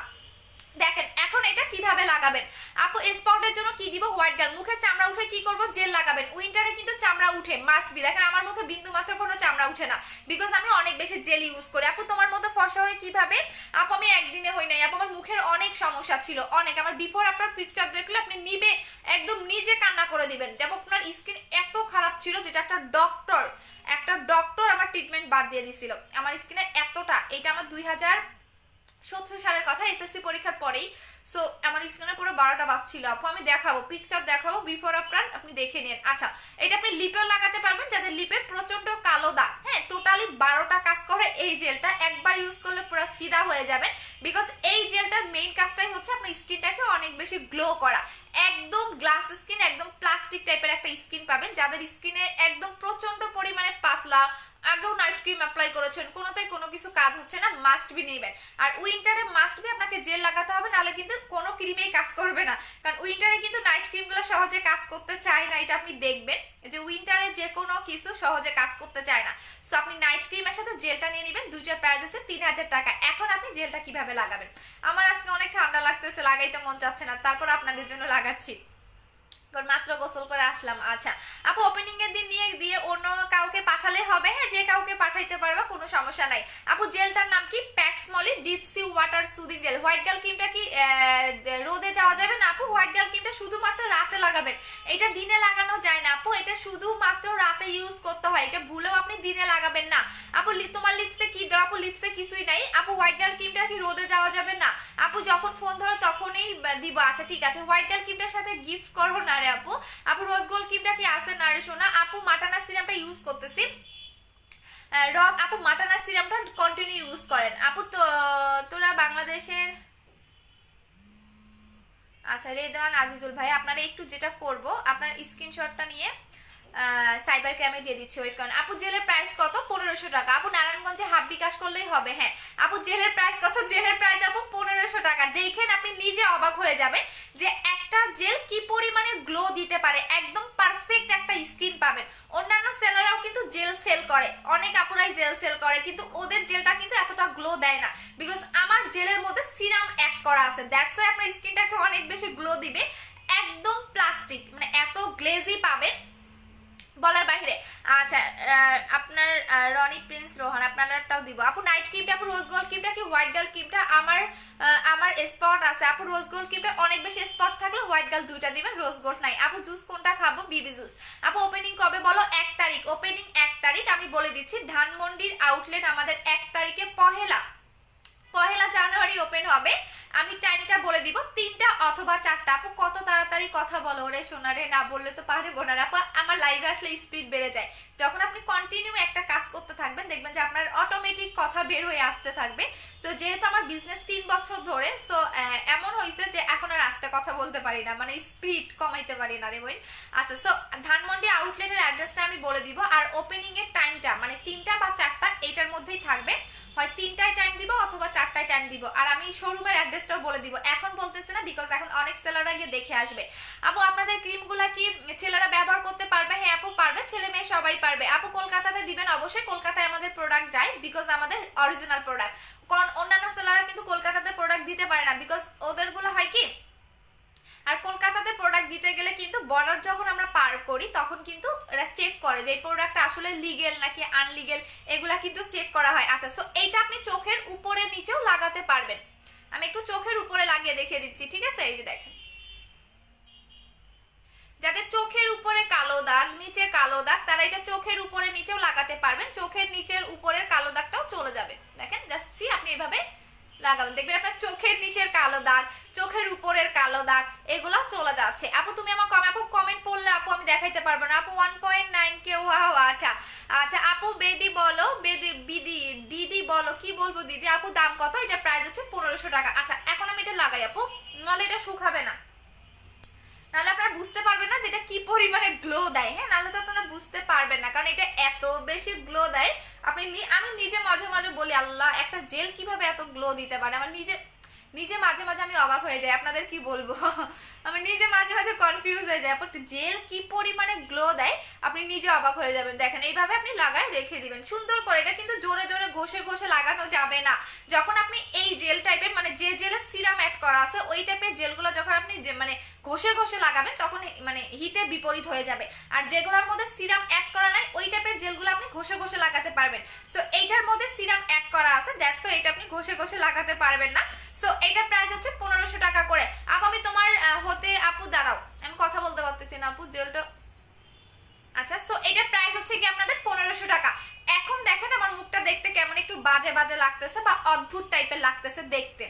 দেখেন এখন এটা কিভাবে লাগাবেন আপু? স্পটের জন্য কি দিব? White girl. মুখে চামড়া উঠে কি করব? জেল লাগাবেন। উইন্টারে কিন্তু চামড়া উঠে, মাস্ট বি। দেখেন আমার মুখে বিন্দু মাত্র কোনো চামড়া উঠে না, বিকজ আমি অনেক বেশি জেল ইউজ করি। আপু তোমার মতো ফর্সা হয়ে কিভাবে? আপু আমি একদিনে হই নাই আপু, আমার মুখের অনেক সমস্যা ছিল, অনেক। আমার বিফোর আপনার পিকচার দেখলে আপনি নিবে একদম নিজে কান্না করে দিবেন, যেমন আপনার স্কিন এত খারাপ ছিল যেটা একটা ডক্টর আমার ট্রিটমেন্ট বাদ দিয়ে দিছিল। আমার স্কিনের এতটা, এটা আমার 2017 সালের কথা, এসএসসি পরীক্ষার পরেই। সো আমার স্কিনের পুরো 12টা বাজছিল আপু। আমি দেখাবো, পিকচার দেখাবো বিফোর আফটার, আপনি দেখে নিন। আচ্ছা, এটা আপনি লিপেও লাগাতে পারবেন যাদের লিপে প্রচন্ড কালো দাগ। হ্যাঁ, টোটালি 12টা কাজ করে এই জেলটা। একবার ইউজ করলে পুরো ফিদা হয়ে যাবেন, বিকজ এই জেলটার মেইন কাজটাই হচ্ছে আপনার স্কিনটাকে অনেক বেশি গ্লো করা। একদম গ্লাস স্কিন, একদম প্লাস্টিক টাইপের একটা স্কিন পাবেন। যাদের স্কিনে একদম প্রচন্ড পরিমাণে পাতলা, আগেও নাইট ক্রিম অ্যাপ্লাই করেছেন, কোনোটাই কোনো কিছু কাজ হচ্ছে না, মাস্ট বি নেবেন। আর উইন্টারে মাস্ট বি আপনাকে জেল লাগাতে হবে, নাহলে কিন্তু কোনো ক্রিমেই কাজ করবে না। কারণ উইন্টারে কিন্তু নাইট ক্রিমগুলো সহজে কাজ করতে চায় না, এটা আপনি দেখবেন যে উইন্টারে যে কোনো কিছু সহজে কাজ করতে চায় না। সো আপনি নাইট ক্রিমের সাথে জেলটা নিয়ে নেবেন, দুইটার প্রাইস হচ্ছে 3000 টাকা। এখন আপনি জেলটা কিভাবে লাগাবেন? আমার আজকে অনেক ঠান্ডা লাগতেছে, লাগাইতে মন চাচ্ছে না, তারপর আপনাদের জন্য লাগাচ্ছি, মাত্র গোসল করে আসলাম। আচ্ছা আপু ওপেনিং এর দিন দিয়ে অন্য কাউকে পাঠালে হবে? হ্যাঁ, যে কাউকে পাঠাইতে পারবা, কোনো সমস্যা নাই আপু। জেলটার নাম কি? Pax Moly deep sea water soothing gel. White girl ক্রিমটা কি রোদে যাওয়া যাবে না আপু? হোয়াইট গার্ল ক্রিমটা শুধুমাত্র রাতে লাগাবেন, এটা দিনে লাগানো যায় না আপু, এটা শুধুমাত্র রাতে ইউজ করতে হয়, এটা ভুলেও আপনি দিনে লাগাবেন না আপু। তোমার লিপসে কি দাও আপু? লিপসে কিছুই নাই আপু। হোয়াইট গার্ল ক্রিমটা কি রোদে যাওয়া যাবে না আপু? যখন ফোন ধরো তখনই দিব। আচ্ছা ঠিক আছে, হোয়াইট গার্ল ক্রিমটার সাথে গিফট করো না রে আপু। আপু রোজ গোল্ড ক্রিমটা কি আছে না রে সোনা? আপু মাটানা সিরামটা ইউজ করতেছি আপু, মাটানা সিরামটা কন্টিনিউ ইউজ করেন আপু। তো তোরা বাংলাদেশের, আচ্ছা রেদওয়ান আজিজুল ভাই, আপনারা একটু যেটা করব, আপনার স্ক্রিনশটটা নিয়ে সাইবার ক্রাইমে দিয়ে দিচ্ছি, ওয়েট করেন আপু। জেলের প্রাইস কত? 1500 টাকা আপু। নারায়ণগঞ্জে হাফ বিকাশ করলেই হবে। হ্যাঁ আপু, জেলের প্রাইস কত? জেলের প্রাইস আপু 1500 টাকা। দেখেন আপনি নিজে অবাক হয়ে যাবেন যে একটা জেল কি পরিমাণে গ্লো দিতে পারে, একদম পারফেক্ট একটা স্কিন পাবেন। অন্যান্য সেলাররাও কিন্তু জেল সেল করে, অনেক আপুরাই জেল সেল করে, কিন্তু ওদের জেলটা কিন্তু এতটা গ্লো দেয় না, বিকজ আমার জেলের মধ্যে সিরাম অ্যাড করা আছে। দ্যাটস ওয়াই আপনার স্কিনটাকে অনেক বেশি গ্লো দিবে, একদম প্লাস্টিক, মানে এত গ্লেজি পাবেন বলার বাইরে। আচ্ছা আপনার রনি প্রিন্স রোহান, আপনারটাও দিব আপু। নাইট ক্রিমটা আপু, রোজ গোল্ড ক্রিমটা কি? হোয়াইট গার্ল ক্রিমটা আমার স্পট আছে আপু। রোজ গোল্ড ক্রিমটা অনেক বেশি স্পট থাকলে হোয়াইট গার্ল দুইটা দিবেন, রোজ গোল্ড নাই আপু। জুস কোনটা খাবো? বিবি জুস আপু। ওপেনিং কবে বলো? 1 তারিখ। ওপেনিং 1 তারিখ, আমি বলে দিচ্ছি ধানমন্ডির আউটলেট আমাদের 1 তারিখে পহেলা জানুয়ারি ওপেন হবে। আমি টাইমটা বলে দিব 3টা অথবা 4টা। আপু কত তাড়াতাড়ি কথা বলো রে সোনারে, না বললে তো পারে বোনার। আপু আমার লাইভে আসলে স্পিড বেড়ে যায়। যখন আপনি কন্টিনিউ একটা কাজ করতে থাকবেন দেখবেন যে আপনার অটোমেটিক কথা বের হয়ে আসতে থাকবে। সো যেহেতু আমার বিজনেস 3 বছর ধরে, সো এমন হয়েছে যে এখন আর আস্তে কথা বলতে পারি না, মানে স্পিড কমাইতে পারি না রে বই। আচ্ছা, সো ধানমন্ডি আউটলেটের অ্যাড্রেসটা আমি বলে দিব, আর ওপেনিং এর টাইমটা মানে 3টা বা 4টা এটার মধ্যেই থাকবে। হয় 3টায় টাইম দিব অথবা 4টায় টাইম দিব। আর আমি শোরুমের অ্যাড্রেসটাও বলে দিব, এখন বলতেছে না বিকজ এখন অনেক সেলাররা গিয়ে দেখে আসবে। আপু আপনাদের ক্রিমগুলা কি ছেলেরা ব্যবহার করতে পারবে? হ্যাঁ আপু পারবে, ছেলে মেয়ে সবাই পারবে। আপু কলকাতাতে দিবেন অবশ্যই, কলকাতায় আমাদের প্রোডাক্ট যায় বিকজ আমাদের অরিজিনাল প্রোডাক্ট। কারণ অন্যান্য সেলাররা কিন্তু কলকাতাতে প্রোডাক্ট দিতে পারে না বিকজ ওদেরগুলো হয় কি, আর কলকাতাতে প্রোডাক্ট দিতে গেলে কিন্তু বর্ডার যখন আমরা পার করি তখন কিন্তু এরা চেক করে যে এই প্রোডাক্টটা আসলে লিগেল নাকি আনলিগেল, এগুলা কিন্তু চেক করা হয়। আচ্ছা, সো এইটা আপনি চোখের উপরে নিচেও লাগাতে পারবেন। আমি একটু চোখের উপরে লাগিয়ে দেখিয়ে দিচ্ছি, ঠিক আছে? এই যে দেখেন, যাদের চোখের উপরে কালো দাগ, নিচে কালো দাগ, তারা এটা চোখের উপরে নিচেও লাগাতে পারবেন। চোখের নিচের উপরের কালো দাগটাও চলে যাবে। দেখেন জাস্ট আপনি এভাবে লাগাবেন, দেখবেন আপনার চোখের নিচের কালো দাগ, চোখের উপরের কালো দাগ এগুলো চলে যাচ্ছে। আপু তুমি আমার আপু কমেন্ট পড়লে আপু আমি দেখাইতে পারবো না। আপু 1.9 কেউ আচ্ছা আচ্ছা। আপু বেদি বলো, দিদি বলো, কি বলবো দিদি? আপু দাম কত? এটা প্রাইস হচ্ছে 1500 টাকা। আচ্ছা এখন আমি এটা লাগাই আপু, নাহলে এটা শুকাবে না, নাহলে আপনারা বুঝতে পারবেন না যেটা কি পরিমাণে গ্লো দেয়। হ্যাঁ, নাহলে তো আপনারা বুঝতে পারবেন না, কারণ এটা এত বেশি গ্লো দেয়। আমি নিজে মাঝে মাঝে বলি আল্লাহ একটা জেল কিভাবে এত গ্লো দিতে পারে। আমার নিজে মাঝে মাঝে আমি অবাক হয়ে যাই, আপনাদের কি বলবো। আমি নিজে মাঝে মাঝে কনফিউজ হয়ে যাই, জেল কি পরিমাণে গ্লো দেয় আপনি নিজে অবাক হয়ে যাবেন। দেখেন এইভাবে আপনি লাগায় রেখে দিবেন সুন্দর করে। এটা কিন্তু জোরে জোরে ঘষে ঘষে লাগানো যাবে না। যখন আপনি এই জেল টাইপের মানে যে জেলের সিরাম অ্যাড করা আছে ওই টাইপের জেলগুলো যখন আপনি মানে ঘষে ঘষে লাগাবেন তখন মানে হিতে বিপরীত হয়ে যাবে। আর যেগুলোর মধ্যে সিরাম অ্যাড করা নাই ওই টাইপের জেলগুলো আপনি ঘষে ঘষে লাগাতে পারবেন। সো এইটার মধ্যে সিরাম অ্যাড করা আছে, দ্যাটস এটা আপনি ঘষে ঘষে লাগাতে পারবেন না। সো এটার প্রাইস হচ্ছে 1500 টাকা করে। আপু আমি তোমার হতে আপু দাঁড়াও, আমি কথা বলতে পারতেছি না আপু, জেলটা আচ্ছা। সো এটার প্রাইস হচ্ছে কি আপনাদের 1500 টাকা। এখন দেখেন আমার মুখটা দেখতে কেমন একটু বাজে বাজে লাগতেছে বা অদ্ভুত টাইপের লাগতেছে দেখতে,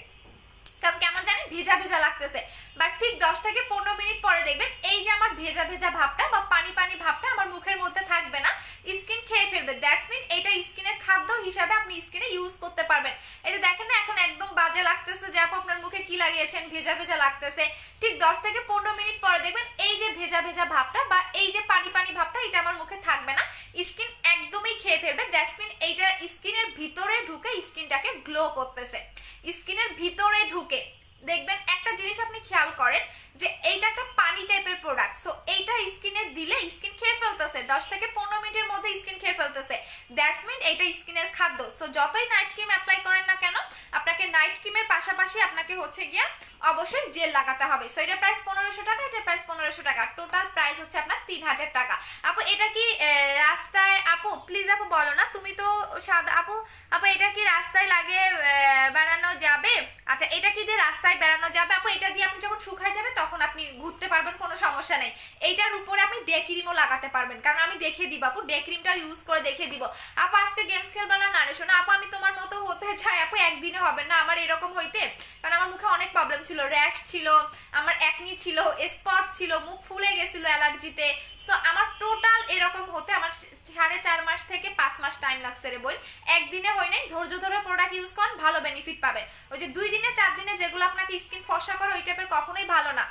কারণ কেমন জানি ভেজা ভেজা লাগতেছে। বাট ঠিক 10 থেকে 15 মিনিট পরে দেখবেন এই যে আমার ভেজা ভেজা ভাবটা বা পানি পানি ভাবটা আমার মুখের মধ্যে থাকবে না, স্কিন খেয়ে ফেলবে। দ্যাটস মিন এটা স্কিনের খাদ্য হিসাবে আপনি স্কিনে ইউজ করতে পারবেন। এই যে দেখেন না এখন একদম বাজে লাগতেছে যে আপু আপনার মুখে কি লাগিয়েছেন, ভেজা ভেজা লাগতেছে। ঠিক 10 থেকে 15 মিনিট পরে দেখবেন এই যে ভেজা ভেজা ভাবটা বা এই যে পানি পানি ভাবটা এটা আমার মুখে থাকবে না, স্কিন একদমই খেয়ে ফেলবে। দ্যাটস মিন এইটা স্কিনের ভিতরে ঢুকে স্কিনটাকে গ্লো করতেছে। স্কিনের ভিতরে ঢুকে দেখবেন একটা জিনিস আপনি খেয়াল করেন যে এইটা একটা পানি টাইপের প্রোডাক্ট। সো এইটা স্কিনে দিলে স্কিন খেয়ে ফেলতেছে, 10 থেকে 15 মিনিটের মধ্যে স্কিন খেয়ে ফেলতেছে। দ্যাটস মিন এইটা স্কিনের খাদ্য। সো যতই নাইট ক্রিম অ্যাপ্লাই করেন না কেন আপনাকে নাইট ক্রিমের পাশাপাশি আপনাকে হচ্ছে গিয়া অবশ্যই জেল লাগাতে হবে। সো এটা প্রাইস 1500 টাকা, এটা প্রাইস 1500 টাকা, টোটাল প্রাইস হচ্ছে আপনার 3000 টাকা। আপু এটা কি রাস্তায়, আপু প্লিজ আপু বলো না, তুমি তো সাদা আপু, আপু এটা কি রাস্তায় লাগিয়ে বেড়ানো যাবে? আচ্ছা এটা কি দিয়ে রাস্তায় বেড়ানো যাবে? আপু এটা দিয়ে আপনি যখন শুকায় যাবে তখন আপনি ঘুরতে পারবেন, কোনো সমস্যা নেই। এইটার উপরে আপনি ডে ক্রিমও লাগাতে পারবেন, কারণ আমি দেখিয়ে দিব আপু, ডে ক্রিমটা ইউজ করে দেখিয়ে দিব। আপু আজকে গেমস খেলবা না? না রে শোনা আপু আমি তোমার মতো হতে চাই আপু, একদিনে হবে না আমার এরকম হইতে, কারণ আমার মুখে অনেক প্রবলেম ছিল, র্যাশ ছিল, আমার অ্যাকনি ছিল, স্পট ছিল, মুখ ফুলে গেছিল অ্যালার্জিতে। সো আমার টোটাল এরকম হতে আমার 4.5 মাস থেকে 5 মাস টাইম লাগছে রে বোন, একদিনে হয় নাই। ধৈর্য ধরে প্রোডাক্ট ইউজ করেন, ভালো বেনিফিট পাবেন। ওই যে 2 দিনে 4 দিনে যেগুলো আপনাকে স্কিন ফর্সা করে ওই টাইপের কখনোই ভালো না।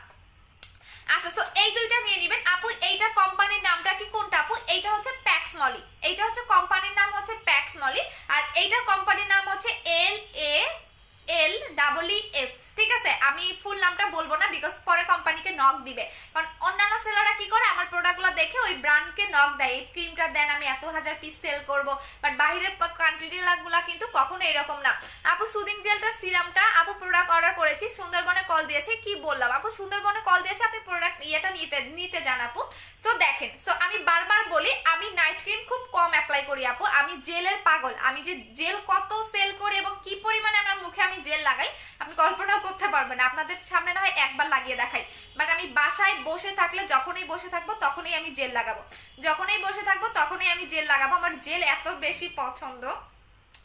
আচ্ছা সো এই দুইটা নিয়ে নেবেন। আপু এইটা কোম্পানির নামটা কি কোনটা? আপু এইটা হচ্ছে প্যাক্স মলি, এইটা হচ্ছে কোম্পানির নাম হচ্ছে প্যাক্স মলি, আর এইটার কোম্পানির নাম হচ্ছে LALEEF। ঠিক আছে, আমি ফুল নামটা বলবো না বিকজ পরে কোম্পানিকে নক দিবে, কারণ অন্যান্য সেলাররা কি করে আমার প্রোডাক্টগুলো দেখে ওই ব্র্যান্ডকে নক দেয়, এই ক্রিমটা দেন আমি এত হাজার পিস সেল করবো, বাট বাইরের কান্ট্রিগুলা কিন্তু কখনো এরকম না। আপু সুদিং জেলটা সিরামটা আপু প্রোডাক্ট অর্ডার করেছি, সুন্দরবনে কল দিয়েছে, কি বললাম আপু সুন্দরবনে কল দিয়েছে, আপনি প্রোডাক্ট ইয়েটা নিতে যান আপু। সো দেখেন, সো আমি বারবার বলি আমি নাইট ক্রিম খুব কম অ্যাপ্লাই করি আপু, আমি জেলের পাগল, আমি যে জেল কত সেল করি এবং কি পরিমাণে আমার মুখে আমি জেল লাগাই আপনি কল্পনাও করতে পারবেন না। আপনাদের সামনে না হয় একবার লাগিয়ে দেখাই, বাট আমি বাসায় বসে থাকলে যখনই বসে থাকবো তখনই আমি জেল লাগাবো, যখনই বসে থাকবো তখনই আমি জেল লাগাবো। আমার জেল এত বেশি পছন্দ,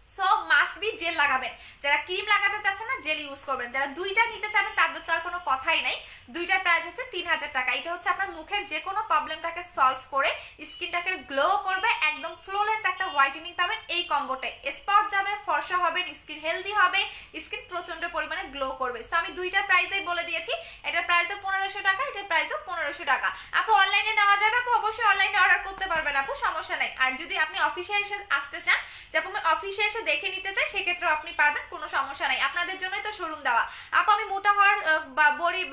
সো মাস্ট বি জেল লাগাবেন। যারা ক্রিম লাগাতে চাচ্ছেন না জেল ইউজ করবেন। যারা দুইটা নিতে চাবেন তাদের তো আর কোনো কথাই নাই। দুইটার প্রাইস হচ্ছে 3000 টাকা। এটা হচ্ছে আপনার মুখের যে কোনো প্রবলেমটাকে সলভ করে স্কিনটাকে গ্লো করবে, একদম ফ্লোলেস একটা হোয়াইটেনিং পাবেন এই কম্বোতে। স্পট যাবে, ফর্সা হবেন, স্কিন হেলদি হবে, স্কিন প্রচন্ড পরিমাণে গ্লো করবে। সো আমি দুইটার প্রাইসেই বলে দিয়েছি, এটার প্রাইসও 1500 টাকা, এটার প্রাইসও 1500 টাকা। আপু অনলাইনে নেওয়া যাবে? আপু অবশ্যই অনলাইনে অর্ডার করতে পারবেন আপু, সমস্যা নাই। আর যদি আপনি অফিসে এসে আসতে চান, যে আপু আমি অফিসে এসে দেখে নিতে চাই, সেক্ষেত্রেও আপনি পারবেন, কোনো সমস্যা নাই। আপনাদের জন্যই তো শোরুম দেওয়া। আপু আমি মোটা হওয়ার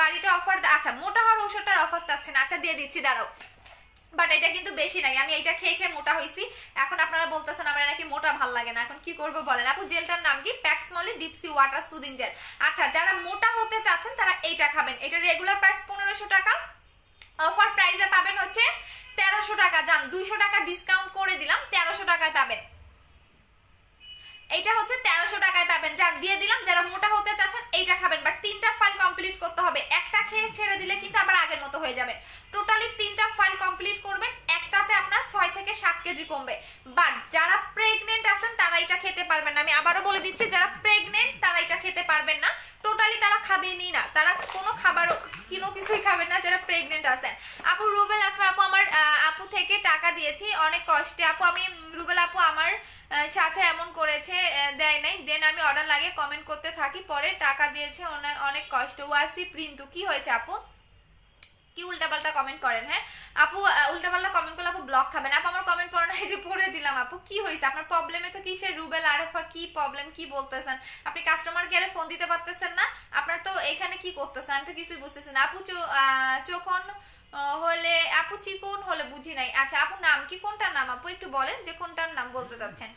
বাড়িটা অফার, আচ্ছা মোটা হওয়ার ওষুধটার অফার চাচ্ছেন, আচ্ছা দিয়ে দিচ্ছি, দাঁড়াও। বাট এটা কিন্তু বেশি নাই, আমি এইটা খেয়ে খেয়ে মোটা হয়েছি। এখন আপনারা বলতেছেন আমার নাকি মোটা ভাল লাগে না, এখন কি করবো বলেন আপু? জেলটার নাম কি? প্যাক্সমলি ডিপসি ওয়াটার সুদিং জেল। আচ্ছা যারা মোটা হতে চাচ্ছেন তারা এইটা খাবেন। এটা রেগুলার প্রাইস 1500 টাকা, অফার প্রাইসে পাবেন হচ্ছে 1300 টাকা। যান 200 টাকা ডিসকাউন্ট করে দিলাম, 1300 টাকায় পাবেন। এইটা হচ্ছে 1300 টাকায় পাবেন, যান দিয়ে দিলাম। যারা মোটা হতে চাচ্ছেন এইটা খাবেন, বাট 3টা ফাইল কমপ্লিট করতে হবে। একটা খেয়ে ছেড়ে দিলে কিন্তু আবার আগের মতো হয়ে যাবে। টোটালি 3টা ফাইল কমপ্লিট করবেন, একটাতে আপনার 6 থেকে 7 কেজি কমবে। বাট যারা প্রেগনেন্ট আছেন তারা এটা খেতে পারবেন না। আমি আবারও বলে দিচ্ছি, যারা প্রেগনেন্ট তারা এটা খেতে পারবেন না। টোটালি তারা খাবেনই না, তারা কোনো খাবারও কোনো কিছুই খাবেন না যারা প্রেগনেন্ট আছেন। আপু রুবেল আপু আমার আপু থেকে টাকা দিয়েছি অনেক কষ্টে। আপু আমি রুবেল আপু আমার সাথে এমন করেছে, দেয় নাই, দেন আমি অর্ডার লাগিয়ে কমেন্ট করতে থাকি, পরে টাকা দিয়েছে অনেক কষ্ট। ওয়াসি প্রিন্তু কি হয়েছে আপু? কি উল্টাপাল্টা কমেন্ট করেন? হ্যাঁ আপু উল্টাপাল্টা কমেন্ট করলে আপু ব্লক খাবেন। আপু আমার কমেন্ট পড়ে না, এই যে পড়ে দিলাম। আপু কি হয়েছে আপনার? প্রবলেমে তো কি সে রুবেল আরেফা কি প্রবলেম কি বলতেছেন? আপনি কাস্টমার কেয়ারে ফোন দিতে পারতেছেন না? আপনার তো এখানে কি করতেছেন আমি তো কিছুই বুঝতেছি না। আপু চোখন হলে, আপু চিকন হলে বুঝি নাই। আচ্ছা আপু নাম কি? কোনটার নাম আপু একটু বলেন, যে কোনটার নাম বলতে চাচ্ছেন।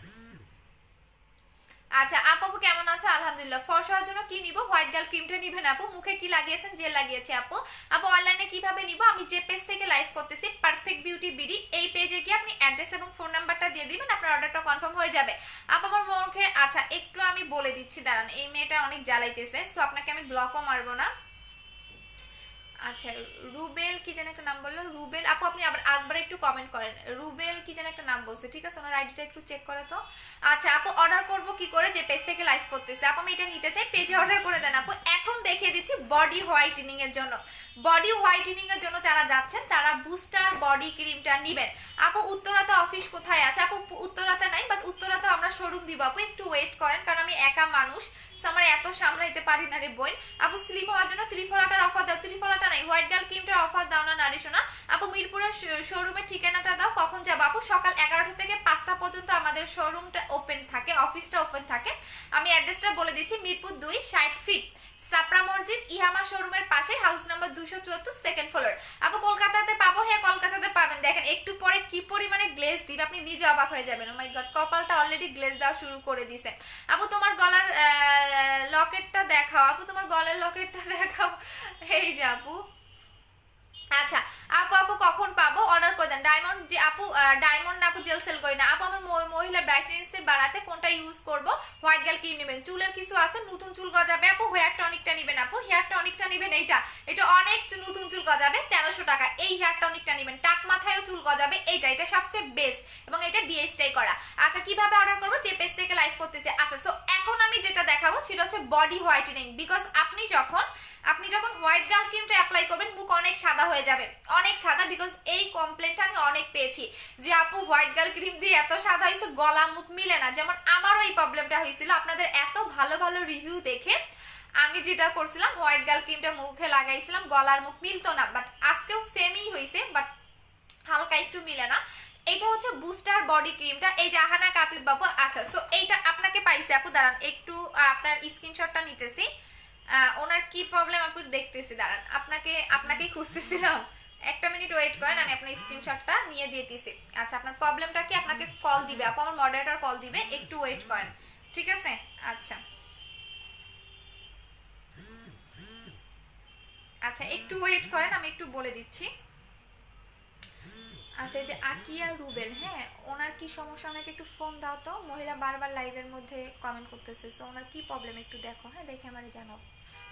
আচ্ছা আপু কেমন আছো? আলহামদুলিল্লাহ। ফর্সা হওয়ার জন্য কি নিব? হোয়াইট গার্ল ক্রিমটা নিবেন আপু। মুখে কি লাগিয়েছেন? জেল লাগিয়েছি আপু। আপু অনলাইনে কিভাবে নিব? আমি যে পেজ থেকে লাইভ করতেছি পারফেক্ট বিউটি বিডি, এই পেজে গিয়ে আপনি অ্যাড্রেস এবং ফোন নাম্বারটা দিয়ে দিবেন, আপনার অর্ডারটা কনফার্ম হয়ে যাবে। আপু আমার মুখে, আচ্ছা একটু আমি বলে দিচ্ছি দাঁড়ান, এই মেয়েটা অনেক জ্বালাইতেছে, সো আপনাকে আমি ব্লকও মারবো না। আচ্ছা রুবেল কি যেন একটা নাম বললো, রুবেল আপু আপনি আবার একটু কমেন্ট করেন। রুবেল কি যেন একটা নাম বলছে, ঠিক আছে ওনার আইডিটা একটু চেক করে তো। আচ্ছা আপু অর্ডার করব কি করে? যে পেজ থেকে লাইভ করতেছে আপু আমি এটা নিতে চাই, পেজে অর্ডার করে দেন আপু। এখন দেখিয়ে দিচ্ছি বডি হোয়াইটেনিং এর জন্য। বডি হোয়াইটেনিং এর জন্য যারা যাচ্ছেন তারা বুস্টার বডি ক্রিমটা নেবেন। আপু উত্তরাতে অফিস কোথায় আছে? আপু উত্তরাতে নাই, বাট উত্তরাতে আমরা শোরুম দিব আপু, একটু ওয়েট করেন, কারণ আমি একা মানুষ, আমার এত সামলাইতে পারি না রে বোন। আপু স্লিম হওয়ার জন্য ত্রিফলাটার অফার দাও। ত্রিফলাটা নাই, হোয়াইট গার্ল ক্রিমটার অফার দাও না নারী সোনা। আপু মিরপুরের শোরুমের ঠিকানাটা দাও, কখন যাবো আপু? সকাল 11টা থেকে 5টা পর্যন্ত আমাদের শোরুমটা ওপেন থাকে, অফিসটা ওপেন থাকে। আমি অ্যাড্রেসটা বলে দিচ্ছি, মিরপুর 2 60 ফিট সাপরা মসজিদ ইহামা শোরুমের পাশে, হাউস নাম্বার 274 সেকেন্ড ফ্লোর। আপু কলকাতাতে পাবো? হ্যাঁ কলকাতাতে পাবেন। দেখেন একটু পরে কি পরিমাণে গ্লেজ দিবে আপনি নিজে অবাক হয়ে যাবেন। ও মাই গড কপালটা অলরেডি গ্লেজ দেওয়া শুরু করে দিছে। আপু তোমার গলার লকেটটা দেখাও। আপু তোমার গলার লকেটটা দেখাও, এই যে আপু। আচ্ছা আপু কখন পাবো? অর্ডার করে দেন। ডায়মন্ড যে আপু, ডায়মন্ড আপু জেল সেল করি না আপু। আমার মহিলা ব্রাইটনেস বাড়াতে কোনটা ইউজ করব? হোয়াইট গার্ল ক্রিম নেবেন। চুলের কিছু আছে, নতুন চুল গজাবে আপু, হেয়ার টনিকটা নেবেন আপু। হেয়ার টনিকটা নেবেন এটা অনেক নতুন চুল গজাবে, 1300 টাকা। এই হেয়ার টনিকটা নেবেন, টাক মাথায়ও চুল গজাবে, এটা সবচেয়ে বেস্ট এবং এটা বিএসটাই করা। আচ্ছা কিভাবে অর্ডার করবো? যে পেজ থেকে লাইভ করতেছে। আচ্ছা সো এখন আমি যেটা দেখাবো সেটা হচ্ছে বডি হোয়াইটেনিং। বিকজ আপনি যখন হোয়াইট গার্ল ক্রিমটা অ্যাপ্লাই করবেন মুখ অনেক সাদা হয়ে যাবে, অনেক সাদা। বিকজ এই কমপ্লেনটা আমি অনেক পেয়েছি যে আপু হোয়াইট গার্ল ক্রিম দিয়ে এত সাদা হয়েছে, গলা মুখ মিলে না। যেমন আমারও এই প্রবলেমটা হয়েছিল, আপনাদের এত ভালো ভালো রিভিউ দেখে আমি যেটা করছিলাম হোয়াইট গার্ল ক্রিমটা মুখে লাগাইছিলাম, গলার মুখ মিলতো না। বাট আজকেও সেমই হয়েছে, বাট হালকা একটু মিলে না। এটা হচ্ছে বুস্টার বডি ক্রিমটা, এই জাহানা কাপিব বাবু। আচ্ছা সো এইটা আপনাকে পাইছে আপু, দাঁড়ান একটু আপনার স্ক্রিনশটটা নিতেছি। ওনার কি প্রবলেম আপু দেখতেছি, দাঁড়ান আপনাকেই খুঁজতেছিলাম, একটা মিনিট ওয়েট করেন, আমি আপনার স্ক্রিনশটটা নিয়ে দিয়ে দিছি। আচ্ছা আপনার প্রবলেমটা কি? আপনাকে কল দিবে আপু, আমার মডারেটর কল দিবে, একটু ওয়েট করেন, ঠিক আছে? আচ্ছা আচ্ছা একটু ওয়েট করেন, আমি একটু বলে দিচ্ছি। আচ্ছা এই যে আকিয়া রুবেল, হ্যাঁ ওনার কি সমস্যা? ওনাকে একটু ফোন দাও তো, মহিলা বারবার লাইভের মধ্যে কমেন্ট করতেছে, সো ওনার কি প্রবলেম একটু দেখো, হ্যাঁ দেখে আমারে জানাও।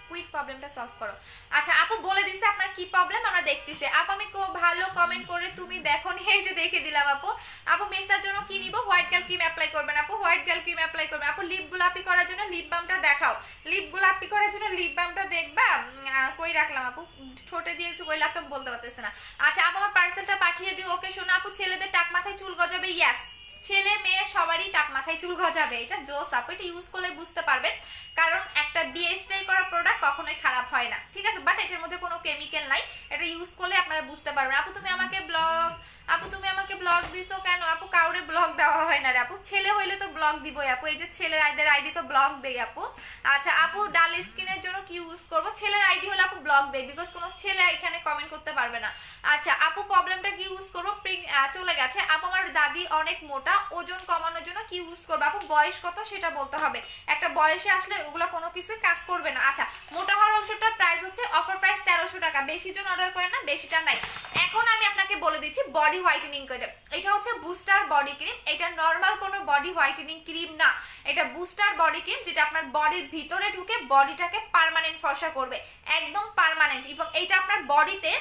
কুইক প্রবলেমটা সলভ করো। আচ্ছা আপু বলে দিছে আপনার কি প্রবলেম, আমরা দেখতেছি। আপু আমি ভালো কমেন্ট করে তুমি দেখো নি, এই যে দেখে দিলাম আপু। আপু মেসের জন্য কি নিব? হোয়াইট গার্ল ক্রিম অ্যাপ্লাই করবেন আপু, হোয়াইট গার্ল ক্রিম অ্যাপ্লাই করবেন আপু। লিপ গোলাপি করার জন্য লিপ বামটা দেখাও, লিপ গোলাপি করার জন্য লিপ বামটা দেখবা। কই রাখলাম আপু, ঠোঁটে দিয়েছো কই রাখলাম বলতে পারতেছে না। আচ্ছা আপু আমার পার্সেলটা পাঠিয়ে দিও। ওকে শোনো আপু, ছেলেদের টাক মাথায় চুল গজাবে, ইয়াস ছেলে মেয়ে সবারই টাক মাথায় চুল গজাবে, এটা জোস আপু, এটা ইউজ করলে বুঝতে পারবেন। কারণ একটা বিএসটাই করা প্রোডাক্ট কখনোই খারাপ হয় না, ঠিক আছে, বাট এটার মধ্যে কোনো কেমিক্যাল নাই, এটা ইউজ করলে আপনারা বুঝতে পারবেন। আপু তুমি আমাকে ব্লগ দিছো কেন আপু? কাউরে ব্লগ দেওয়া হয় না রে আপু, ছেলে হইলে তো ব্লগ দিবই আপু, এই যে ছেলের আইডি তো ব্লগ দেই আপু। আচ্ছা আপু ডাল স্কিনের জন্য কি ইউজ করব? ছেলের আইডি হলে আপু ব্লগ দেই, বিকজ কোনো ছেলে এখানে কমেন্ট করতে পারবে না। আচ্ছা আপু প্রবলেমটা কি ইউজ করবো? চলে গেছে আপু। আমার দাদি অনেক মোটা, ওজন কমানোর জন্য কি ইউজ করবো আপু? বয়স কত সেটা বলতে হবে, একটা বয়সে আসলে ওগুলো কোনো কিছুই কাজ করবে না। আচ্ছা মোটা হওয়ার ওষুধটার প্রাইস হচ্ছে অফার প্রাইস 1300 টাকা, বেশি জন অর্ডার করেন না, বেশিটা নাই। এখন আমি আপনাকে বলে দিচ্ছি বডি হোয়াইটেনিং করে, এটা হচ্ছে বুস্টার বডি ক্রিম, এটা নর্মাল কোনো বডি হোয়াইটেনিং ক্রিম না, এটা বুস্টার বডি ক্রিম, যেটা আপনার বডির ভিতরে ঢুকে বডিটাকে পার্মানেন্ট ফর্সা করবে, একদম পার্মানেন্ট, এবং এইটা আপনার বডিতে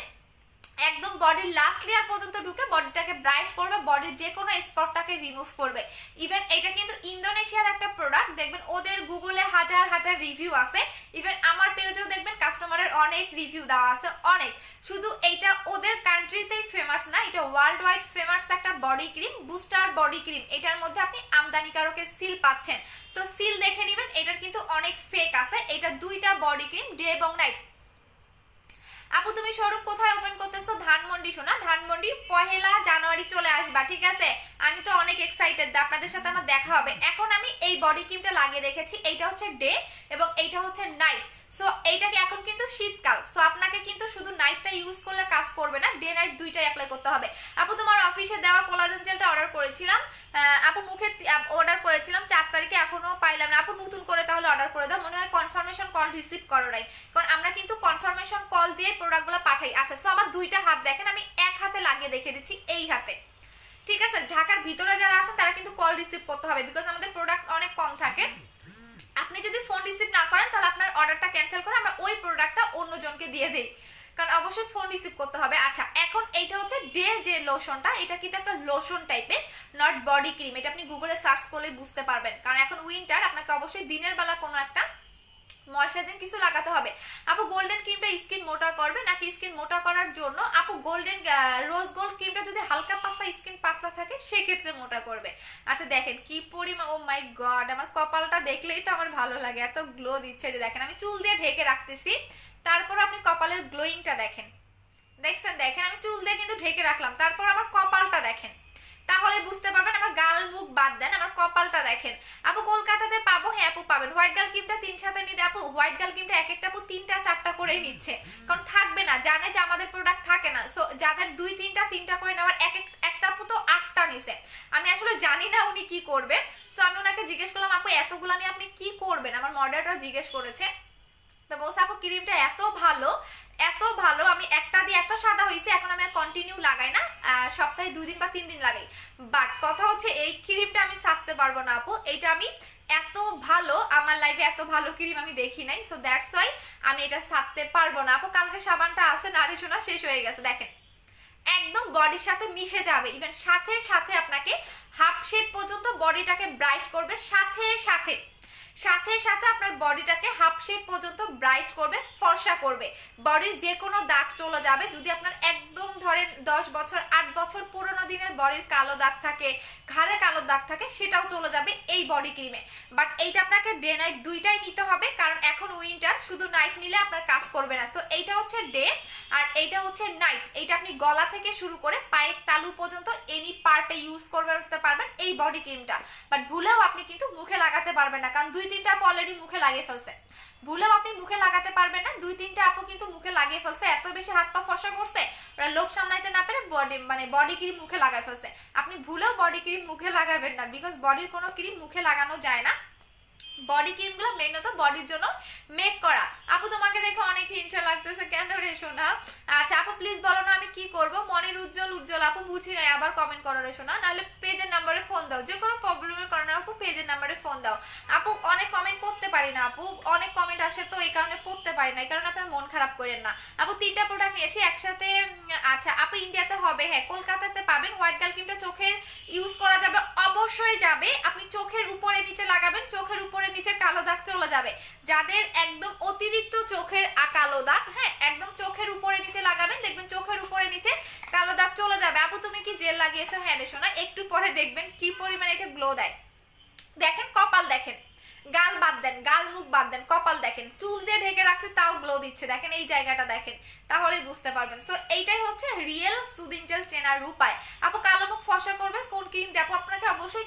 একদম বডির লাস্ট লেয়ার পর্যন্ত ঢুকে বডিটাকে ব্রাইট করবে, বডির যে কোনো স্পটটাকে রিমুভ করবে। ইভেন এটা কিন্তু ইন্দোনেশিয়ার একটা প্রোডাক্ট, দেখবেন ওদের গুগলে হাজার হাজার রিভিউ আছে, ইভেন আমার পেজেও দেখবেন কাস্টমারের অনেক রিভিউ দেওয়া আছে, অনেক। শুধু এইটা ওদের কান্ট্রিতেই ফেমাস না, এটা ওয়ার্ল্ড ওয়াইড ফেমাস একটা body cream, booster body cream. এটার মধ্যে আপনি আমদানিকারকের সিল পাচ্ছেন, সো সিল দেখে নেবেন, এটার কিন্তু অনেক ফেক আছে। এটা দুইটা বডি ক্রিম, ডে এবং নাইট। আপু তুমি শোরুম কোথায় ওপেন করতেছো? ধানমন্ডি সোনা, ধানমন্ডি 1 জানুয়ারি চলে আসবা, ঠিক আছে? আমি তো অনেক এক্সাইটেড, আপনাদের সাথে আমার দেখা হবে। এখন আমি এই বডি ক্রিমটা লাগিয়ে রেখেছি, এইটা হচ্ছে ডে এবং এইটা হচ্ছে নাইট। সো এইটাকে এখন কিন্তু শীতকাল, সো আপনাকে কিন্তু শুধু নাইটটা ইউজ করলে কাজ করবে না, ডে নাইট দুইটাই অ্যাপ্লাই করতে হবে। আপু তোমার অফিসে দেওয়া কোলাজেন জেলটা অর্ডার করেছিলাম আপু, মুখে অর্ডার করেছিলাম 4 তারিখে, এখনো পাইলাম না আপু, নতুন করে তাহলে অর্ডার করে দাও। মনে হয় কনফার্মেশন কল রিসিভ করো নাই, কারণ আমরা কিন্তু কনফার্মেশন কল দিয়ে প্রোডাক্টগুলো পাঠাই। আচ্ছা সো আমার দুইটা হাত দেখেন, আমি এক হাতে লাগিয়ে দেখে দিচ্ছি, এই হাতে, ঠিক আছে? ঢাকার ভিতরে যারা আছেন তারা কিন্তু কল রিসিভ করতে হবে, বিকজ আমাদের প্রোডাক্ট অনেক কম থাকে। আপনি যদি ফোন রিসিভ না করেন তাহলে আপনার অর্ডারটা ক্যান্সেল করে আমরা ওই প্রোডাক্টটা অন্যজনকে দিয়ে দেই, কারণ অবশ্যই ফোন রিসিভ করতে হবে। আচ্ছা এখন এইটা হচ্ছে ডে যে লোশনটা, এটা কিন্তু একটা লোশন টাইপের, নট বডি ক্রিম। এটা আপনি গুগলে সার্চ করলে বুঝতে পারবেন, কারণ এখন উইন্টার, আপনাকে অবশ্যই দিনের বেলা কোনো একটা ময়শ্চারাইজিং কিছু লাগাতে হবে। আপু গোল্ডেন ক্রিমটা স্কিন মোটা করবে নাকি স্কিন মোটা করার জন্য? আপু গোল্ডেন রোজ গোল্ড ক্রিমটা যদি হালকা পাতলা স্কিন পাতলা থাকে সেক্ষেত্রে মোটা করবে। আচ্ছা দেখেন কি পরিমাণ, ও মাই গড, আমার কপালটা দেখলেই তো আমার ভালো লাগে, এত গ্লো দিচ্ছে। যে দেখেন আমি চুল দিয়ে ঢেকে রাখতেছি, তারপর আপনি কপালের গ্লোয়িংটা দেখেন, দেখছেন? দেখেন আমি চুল দিয়ে কিন্তু ঢেকে রাখলাম, তারপর আমার কপালটা দেখেন, তাহলে বুঝতে পারবেন। আমার গাল মুখ বাদ দেন, আমার কপালটা দেখেন। আপু কলকাতাতে পাবো? হ্যাঁ আপু পাবেন। হোয়াইট গার্ল ক্রিমটা 3 সাথে নিতে আপু, হোয়াইট গার্ল ক্রিমটা এক একটা আপু 3টা 4টা করেই নিচ্ছে, কারণ থাকবে না, জানে যে আমাদের প্রোডাক্ট থাকে না। সো যাদের 2-3টা করে নেওয়ার, একটা আপু তো 8টা নিছে। আমি আসলে জানি না উনি কি করবে, সো আমি ওনাকে জিজ্ঞেস করলাম আপু এতগুলা নিয়ে আপনি কি করবেন, আমার মডারেটর জিজ্ঞেস করেছে, তো বলছে আপু ক্রিমটা এত ভালো, এত ভালো, আমি একটা দিয়ে এত সাদা হয়েছে, এখন আমি আর কন্টিনিউ লাগাই না, সপ্তাহে 2 দিন বা 3 দিন লাগাই। বাট কথা হচ্ছে এই ক্রিমটা আমি ছাড়তে পারবো না আপু, এটা আমি এত ভালো, আমার লাইফে এত ভালো ক্রিম আমি দেখি নাই, সো দ্যাটস ওয়াই আমি এটা ছাড়তে পারবো না আপু। কালকে সাবানটা আছে নারী সোনা, শেষ হয়ে গেছে, দেখেন একদম বডির সাথে মিশে যাবে, ইভেন সাথে সাথে আপনাকে হাফ শেড পর্যন্ত বডিটাকে ব্রাইট করবে, সাথে সাথে সাথে সাথে আপনার বডিটাকে হাফ শেড পর্যন্ত ব্রাইট করবে, ফর্সা করবে, বডির যে কোনো দাগ চলে যাবে। যদি আপনার একদম ধরেন 10 বছর 8 বছর পুরোনো দিনের বডির কালো দাগ থাকে, ঘাড়ে কালো দাগ থাকে, সেটাও চলে যাবে এই বডি ক্রিমে। বাট এইটা আপনাকে ডে নাইট দুইটাই নিতে হবে, কারণ এখন উইন্টার, শুধু নাইট নিলে আপনার কাজ করবে না। সো এইটা হচ্ছে ডে আর এইটা হচ্ছে নাইট। এইটা আপনি গলা থেকে শুরু করে পায়ের তালু পর্যন্ত এনি পার্টে ইউজ করতে পারবেন এই বডি ক্রিমটা। বাট ভুলেও আপনি কিন্তু মুখে লাগাতে পারবেন না, কারণ 2-3টা আপু অলরেডি মুখে লাগিয়ে ফেলছে। ভুলেও আপনি মুখে লাগাতে পারবেন না, 2-3টা আপু কিন্তু মুখে লাগিয়ে ফেলছে, এত বেশি হাত পা ফসা করছে, ওরা লোভ সামলাইতে না পেরে বডি ক্রিম মুখে লাগাই ফেলছে। আপনি ভুলেও বডি ক্রিম মুখে লাগাবেন না, বিকজ বডির কোনো ক্রিম মুখে লাগানো যায় না, বডি ক্রিমগুলো মেইনত বডির জন্য মেক করা। আপু তোমাকে দেখে অনেক হিংসা লাগতেছে, কেন রে শোনা। আচ্ছা আপু প্লিজ বলো না আমি কি করব। মনের উজ্জ্বল উজ্জ্বল আপু বুঝি নাই, আবার কমেন্ট করো রে শোনা, নাহলে পেজের নাম্বারে ফোন দাও, যে কোনো প্রবলেমের কারণে আপু পেজের নাম্বারে ফোন দাও। আপু অনেক কমেন্ট পড়তে পারি না আপু, অনেক কমেন্ট আসে তো এই কারণে পড়তে পারি না, এই কারণে আপনার মন খারাপ করেন না আপু। 3টা প্রোডাক্ট নিয়েছি একসাথে। আচ্ছা আপু ইন্ডিয়াতে হবে, হ্যাঁ কলকাতাতে পাবেন। হোয়াইট গার্ল ক্রিমটা চোখের ইউজ করা যাবে, অবশ্যই যাবে। আপনি চোখের উপরে নিচে লাগাবেন, চোখের উপরে নিচে কালো দাগ চলে যাবে। যাদের একদম অতিরিক্ত চোখের কালো দাগ, হ্যাঁ একদম চোখের উপরে নিচে লাগাবেন, দেখবেন চোখের উপরে নিচে কালো দাগ চলে যাবে। আপু তুমি কি জেল লাগিয়েছো? হ্যাঁ রে শোনা, একটু পরে দেখবেন কি পরিমাণে এটা গ্লো দেয়। দেখেন কপাল দেখেন, গাল বাদ দেন, গাল মুখ বাদ দেন, কপাল দেখেন, চুল দিয়ে ঢেকে রাখছে তাও গ্লো দিচ্ছে, দেখেন এই জায়গাটা দেখেন, তাহলেই বুঝতে পারবেন। সো এইটাই হচ্ছে রিয়েল সুদিং জেল চেনার উপায়। আপু কালো মুখ ফসা করবে কোন ক্রিম দেবো আপনাকে? অবশ্যই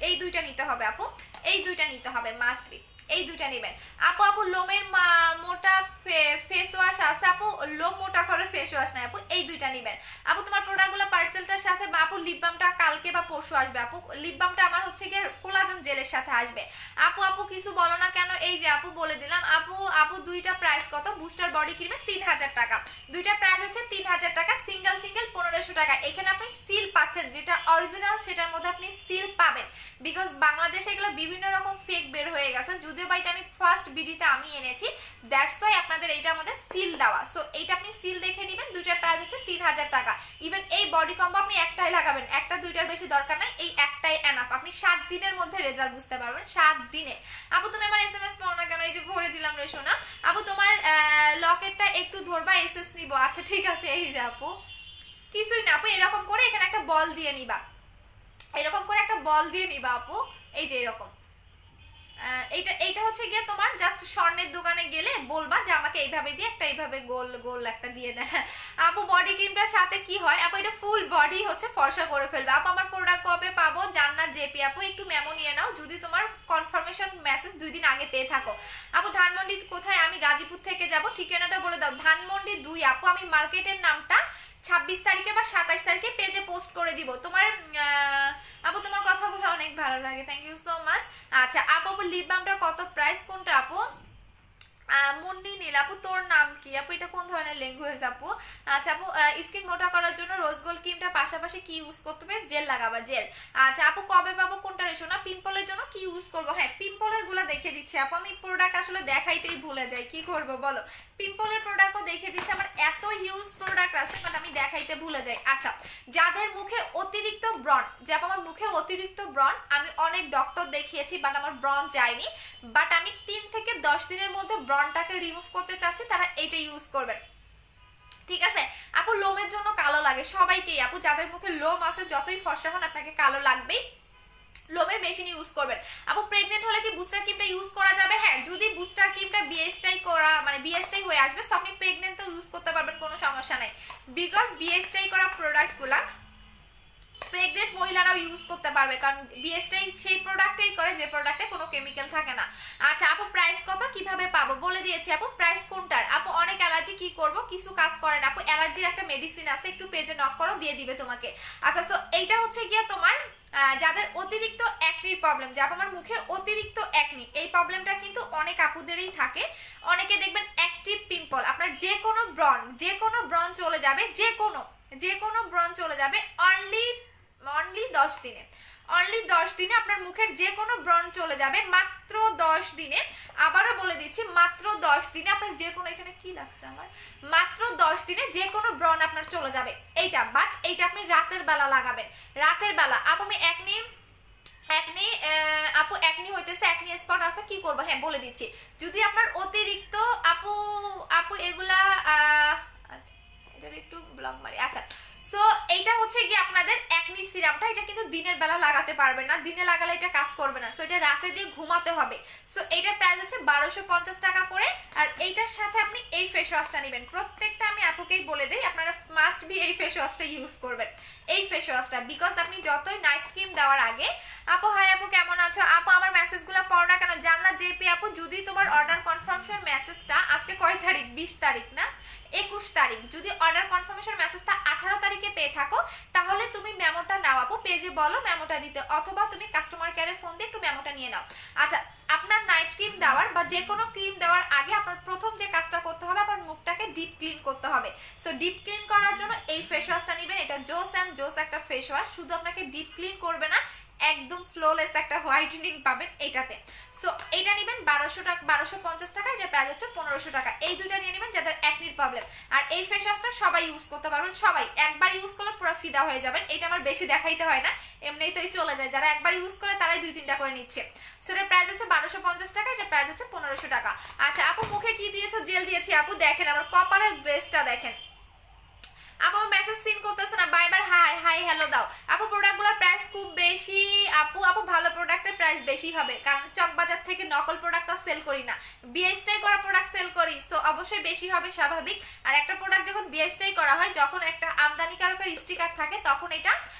এই দুইটা নিতে হবে আপু, এই দুইটা নিতে হবে, মাস্ট বি এই দুইটা নেবেন আপু। আপু লোমের মোটা ফেস ওয়াশ আছে আপু, লোম মোটা করে ফেস ওয়াশ নাই আপু, এই দুইটা নেবেন আপু। তোমার প্রোডাক্টগুলো পার্সেলটার সাথে বা আপু লিপ বামটা কালকে বা পরশু আসবে আপু। লিপ বামটা আমার হচ্ছে গিয়ে কোলাজেন জেলের সাথে আসবে আপু। আপু কিছু বলো না কেন? এই যে আপু বলে দিলাম আপু। আপু দুইটা প্রাইস কত? বুস্টার বডি ক্রিমে 3000 টাকা, দুইটা প্রাইস হচ্ছে 3000 টাকা, সিঙ্গেল 1500 টাকা। এখানে আপনি সিল পাচ্ছেন, যেটা অরিজিনাল সেটার মধ্যে আপনি সিল পাবেন, বিকজ বাংলাদেশে এগুলো বিভিন্ন রকম ফেক বের হয়ে গেছে, যদিও বা এটা আমি ফার্স্ট বিডিতে আমি এনেছি, দ্যাটস ওয়াই আপনাদের এইটা আমাদের সিল দেওয়া। সো এইটা আপনি সিল দেখে নেবেন, দুইটার প্রাইস হচ্ছে 3000 টাকা। ইভেন এই বডি কম্বো আপনি একটাই লাগাবেন, একটা দুইটার বেশি দরকার নাই, এই একটাই এনাফ। আপনি 7 দিনের মধ্যে রেজাল্ট বুঝতে পারবেন, 7 দিনে। আপু তুমি আমার এসএমএস পড়ো না কেন? এই যে ভরে দিলাম রে সোনা। আপু তোমার লকেটটা একটু ধরবা, এসএস নিব। আচ্ছা ঠিক আছে, এই যে আপু কিছুই না আপু, এরকম করে এখানে একটা বল দিয়ে নিবা, এরকম করে একটা বল দিয়ে নিবা আপু, এই যে এরকম। এইটা হচ্ছে গিয়ে তোমার জাস্ট স্বর্ণের দোকানে গেলে বলবা যে আমাকে এইভাবে দিয়ে একটা এইভাবে গোল গোল একটা দিয়ে দেয় আপু। বডি ক্রিমটার সাথে কি হয় আপু? এটা ফুল বডি হচ্ছে ফর্সা করে ফেলবে আপু। আমার প্রোডাক্ট কবে পাবো? জান্নাত জেপি আপু একটু মেমো নিয়ে নাও, যদি তোমার কনফার্মেশন মেসেজ 2 দিন আগে পেয়ে থাকো আপু। ধানমন্ডি কোথায়? আমি গাজীপুর থেকে যাব, ঠিকানাটা বলে দাও। ধানমন্ডি 2 আপু। আমি মার্কেটের নামটা 26 তারিখে বা 27 তারিখে পেজে পোস্ট করে দিব। তোমার আপু তোমার কথাগুলো অনেক ভালো লাগে, থ্যাংক ইউ সো মাচ। আচ্ছা আপু লিপ বামটার কত প্রাইস? কোনটা আপু? মুন্নি নীল আপু তোর নাম কি আপু? এটা কোন ধরনের ল্যাঙ্গুয়েজ আপু? আচ্ছা আপু স্কিন মোটা করার জন্য রোজ গোল্ড ক্রিমটা পাশাপাশি কি ইউজ করতে হবে? জেল লাগাবা, জেল। আচ্ছা আপু কবে পাবো? কোনটা রেশো না? পিম্পলের জন্য কি ইউজ করবো? হ্যাঁ পিম্পলের গুলা দেখে দিচ্ছি আপু, আমি প্রোডাক্ট আসলে দেখাইতেই ভুলে যাই, কি করব বলো। পিম্পলের প্রোডাক্টও দেখে দিচ্ছি, আমার এত হিউজ প্রোডাক্ট আছে বাট আমি দেখাইতে ভুলে যাই। আচ্ছা যাদের মুখে অতিরিক্ত ব্রণ, যে আমার মুখে অতিরিক্ত ব্রণ, আমি অনেক ডক্টর দেখিয়েছি বাট আমার ব্রণ যায়নি, বাট আমি 3 থেকে 10 দিনের মধ্যে ব্রণটাকে রিমুভ করতে চাচ্ছি, তারা এইটা ইউজ করবেন, ঠিক আছে আপু। লোমের জন্য কালো লাগে সবাইকেই আপু, যাদের মুখে লোম আছে যতই ফর্সা হন আপনাকে কালো লাগবেই, লোমের মেশিন ইউজ করবেন আপু। প্রেগনেন্ট হলে কি বুস্টার ক্রিমটা ইউজ করা যাবে? হ্যাঁ যদি বুস্টার ক্রিমটা বিএসটাই করা মানে বিএসটাই হয়ে আসবে, তো আপনি প্রেগনেন্টও ইউজ করতে পারবেন, কোনো সমস্যা নাই, বিকজ বিএসটাই করা প্রোডাক্টগুলা প্রেগনেন্ট মহিলারাও ইউজ করতে পারবে, কারণ বিএসটাই সেই প্রোডাক্টটাই করে যে প্রোডাক্টে কোনো কেমিক্যাল থাকে না। আচ্ছা আপু প্রাইস কত? কিভাবে পাবো? বলে দিয়েছি আপু প্রাইস কোনটার। আপু অনেক অ্যালার্জি, কি করব? কিছু কাজ করে না আপু, অ্যালার্জির একটা মেডিসিন আছে, একটু পেজে নক করো, দিয়ে দিবে তোমাকে। আচ্ছা সো এইটা হচ্ছে গিয়ে তোমার যাদের অতিরিক্ত অ্যাকনির প্রবলেম, যে আমার মুখে অতিরিক্ত অ্যাকনি, এই প্রবলেমটা কিন্তু অনেক আপুদেরই থাকে। অনেকে দেখবেন অ্যাক্টিভ পিম্পল, আপনার যে কোনো ব্রণ চলে যাবে, যে কোনো ব্রণ চলে যাবে অনলি 10 দিনে, অনলি 10 দিনে আপনার মুখের যে কোনো ব্রণ চলে যাবে, মাত্র 10 দিনে। আবারও বলে দিচ্ছি মাত্র 10 দিনে আপনার যে কোনো, এখানে কি লাগছে আমার, মাত্র 10 দিনে যে কোনো ব্রণ আপনার চলে যাবে এইটা। বাট এইটা আপনি রাতের বেলা লাগাবেন, রাতের বেলা। আপু আমি আপু একনি হইতেছে, একনি স্পট আছে, কি করবো? হ্যাঁ বলে দিচ্ছি, যদি আপনার অতিরিক্ত আপু এগুলা আচ্ছা এটার একটু ব্লক মারি। আচ্ছা সো এইটা হচ্ছে কি আপনাদের একনি সিরামটা, এটা কিন্তু দিনের বেলা লাগাতে পারবে না, দিনে লাগালে এটা কাজ করবে না, সো এটা রাতে দিয়ে ঘুমাতে হবে। সো এটার প্রাইস হচ্ছে 1250 টাকা করে। আর এইটার সাথে আপনি এই ফেস ওয়াশটা নেবেন, প্রত্যেকটা আমি আপুকেই বলে দিই আপনারা মাস্ট বি এই ফেস ওয়াশটা ইউজ করবেন, এই ফেস ওয়াশটা, বিকজ আপনি যতই নাইট ক্রিম দেওয়ার আগে। আপু হাই আপু কেমন আছো? আপু আমার মেসেজগুলো পড়ো না কেন? জান্নাত জেপি আপু যদি তোমার অর্ডার কনফার্মেশন মেসেজটা আজকে কয় তারিখ? 20 তারিখ না 21 তারিখ, যদি অর্ডার কনফার্মেশন মেসেজটা 18 তারিখে পেয়ে থাকো তাহলে তাহলে তুমি মেমোটা নাও আপু, পেজে বলো মেমোটা দিতে, অথবা তুমি কাস্টমার কেয়ারে ফোন দিয়ে একটু মেমোটা নিয়ে নাও। আচ্ছা, আপনার নাইট ক্রিম দেওয়ার বা যে কোনো ক্রিম দেওয়ার আগে আপনার প্রথম যে কাজটা করতে হবে, আপনার মুখটাকে ডিপ ক্লিন করতে হবে। সো ডিপ ক্লিন করার জন্য এই ফেস ওয়াশটা নেবেন। এটা জোস অ্যান্ড জোস একটা ফেস ওয়াশ, শুধু আপনাকে ডিপ ক্লিন করবে না, একদম ফ্লোলেস একটা হোয়াইটেনিং পাবেন এটাতে। সো এটা নেবেন 1250 টাকা, এটা প্রাইস হচ্ছে 1500 টাকা। এই দুটো নিয়ে নেবেন যাদের অ্যাকনির প্রবলেম। আর এই ফেস ওয়াশটা সবাই ইউজ করতে পারবেন, সবাই একবার ইউজ করলে পুরো ফিদা হয়ে যাবেন। এটা আমার বেশি দেখাইতে হয় না, এমনিতেই চলে যায়, যারা একবার ইউজ করে তারাই 2-3টা করে নিচ্ছে। সো এটার প্রাইস হচ্ছে 1250 টাকা, এটা প্রাইস হচ্ছে 1500 টাকা। আচ্ছা আপু, মুখে কি দিয়েছো? জেল দিয়েছি আপু, দেখেন আমার কপালের গ্লেজটা দেখেন। আপু মেসেজ সিন করতেছে না, বাইবার হাই হাই হ্যালো দাও। আপু প্রোডাক্টগুলোর প্রাইস খুব বেশি আপু, ভালো প্রোডাক্টের প্রাইস বেশি হবে, কারণ চকবাজার থেকে নকল প্রোডাক্ট তো সেল করি না, বিএসটাই করা প্রোডাক্ট সেল করি, সো অবশ্যই বেশি হবে স্বাভাবিক। আর একটা প্রোডাক্ট যখন বিএসটাই করা হয়, যখন একটা আমদানিকারকের স্টিকার থাকে, তখন এটা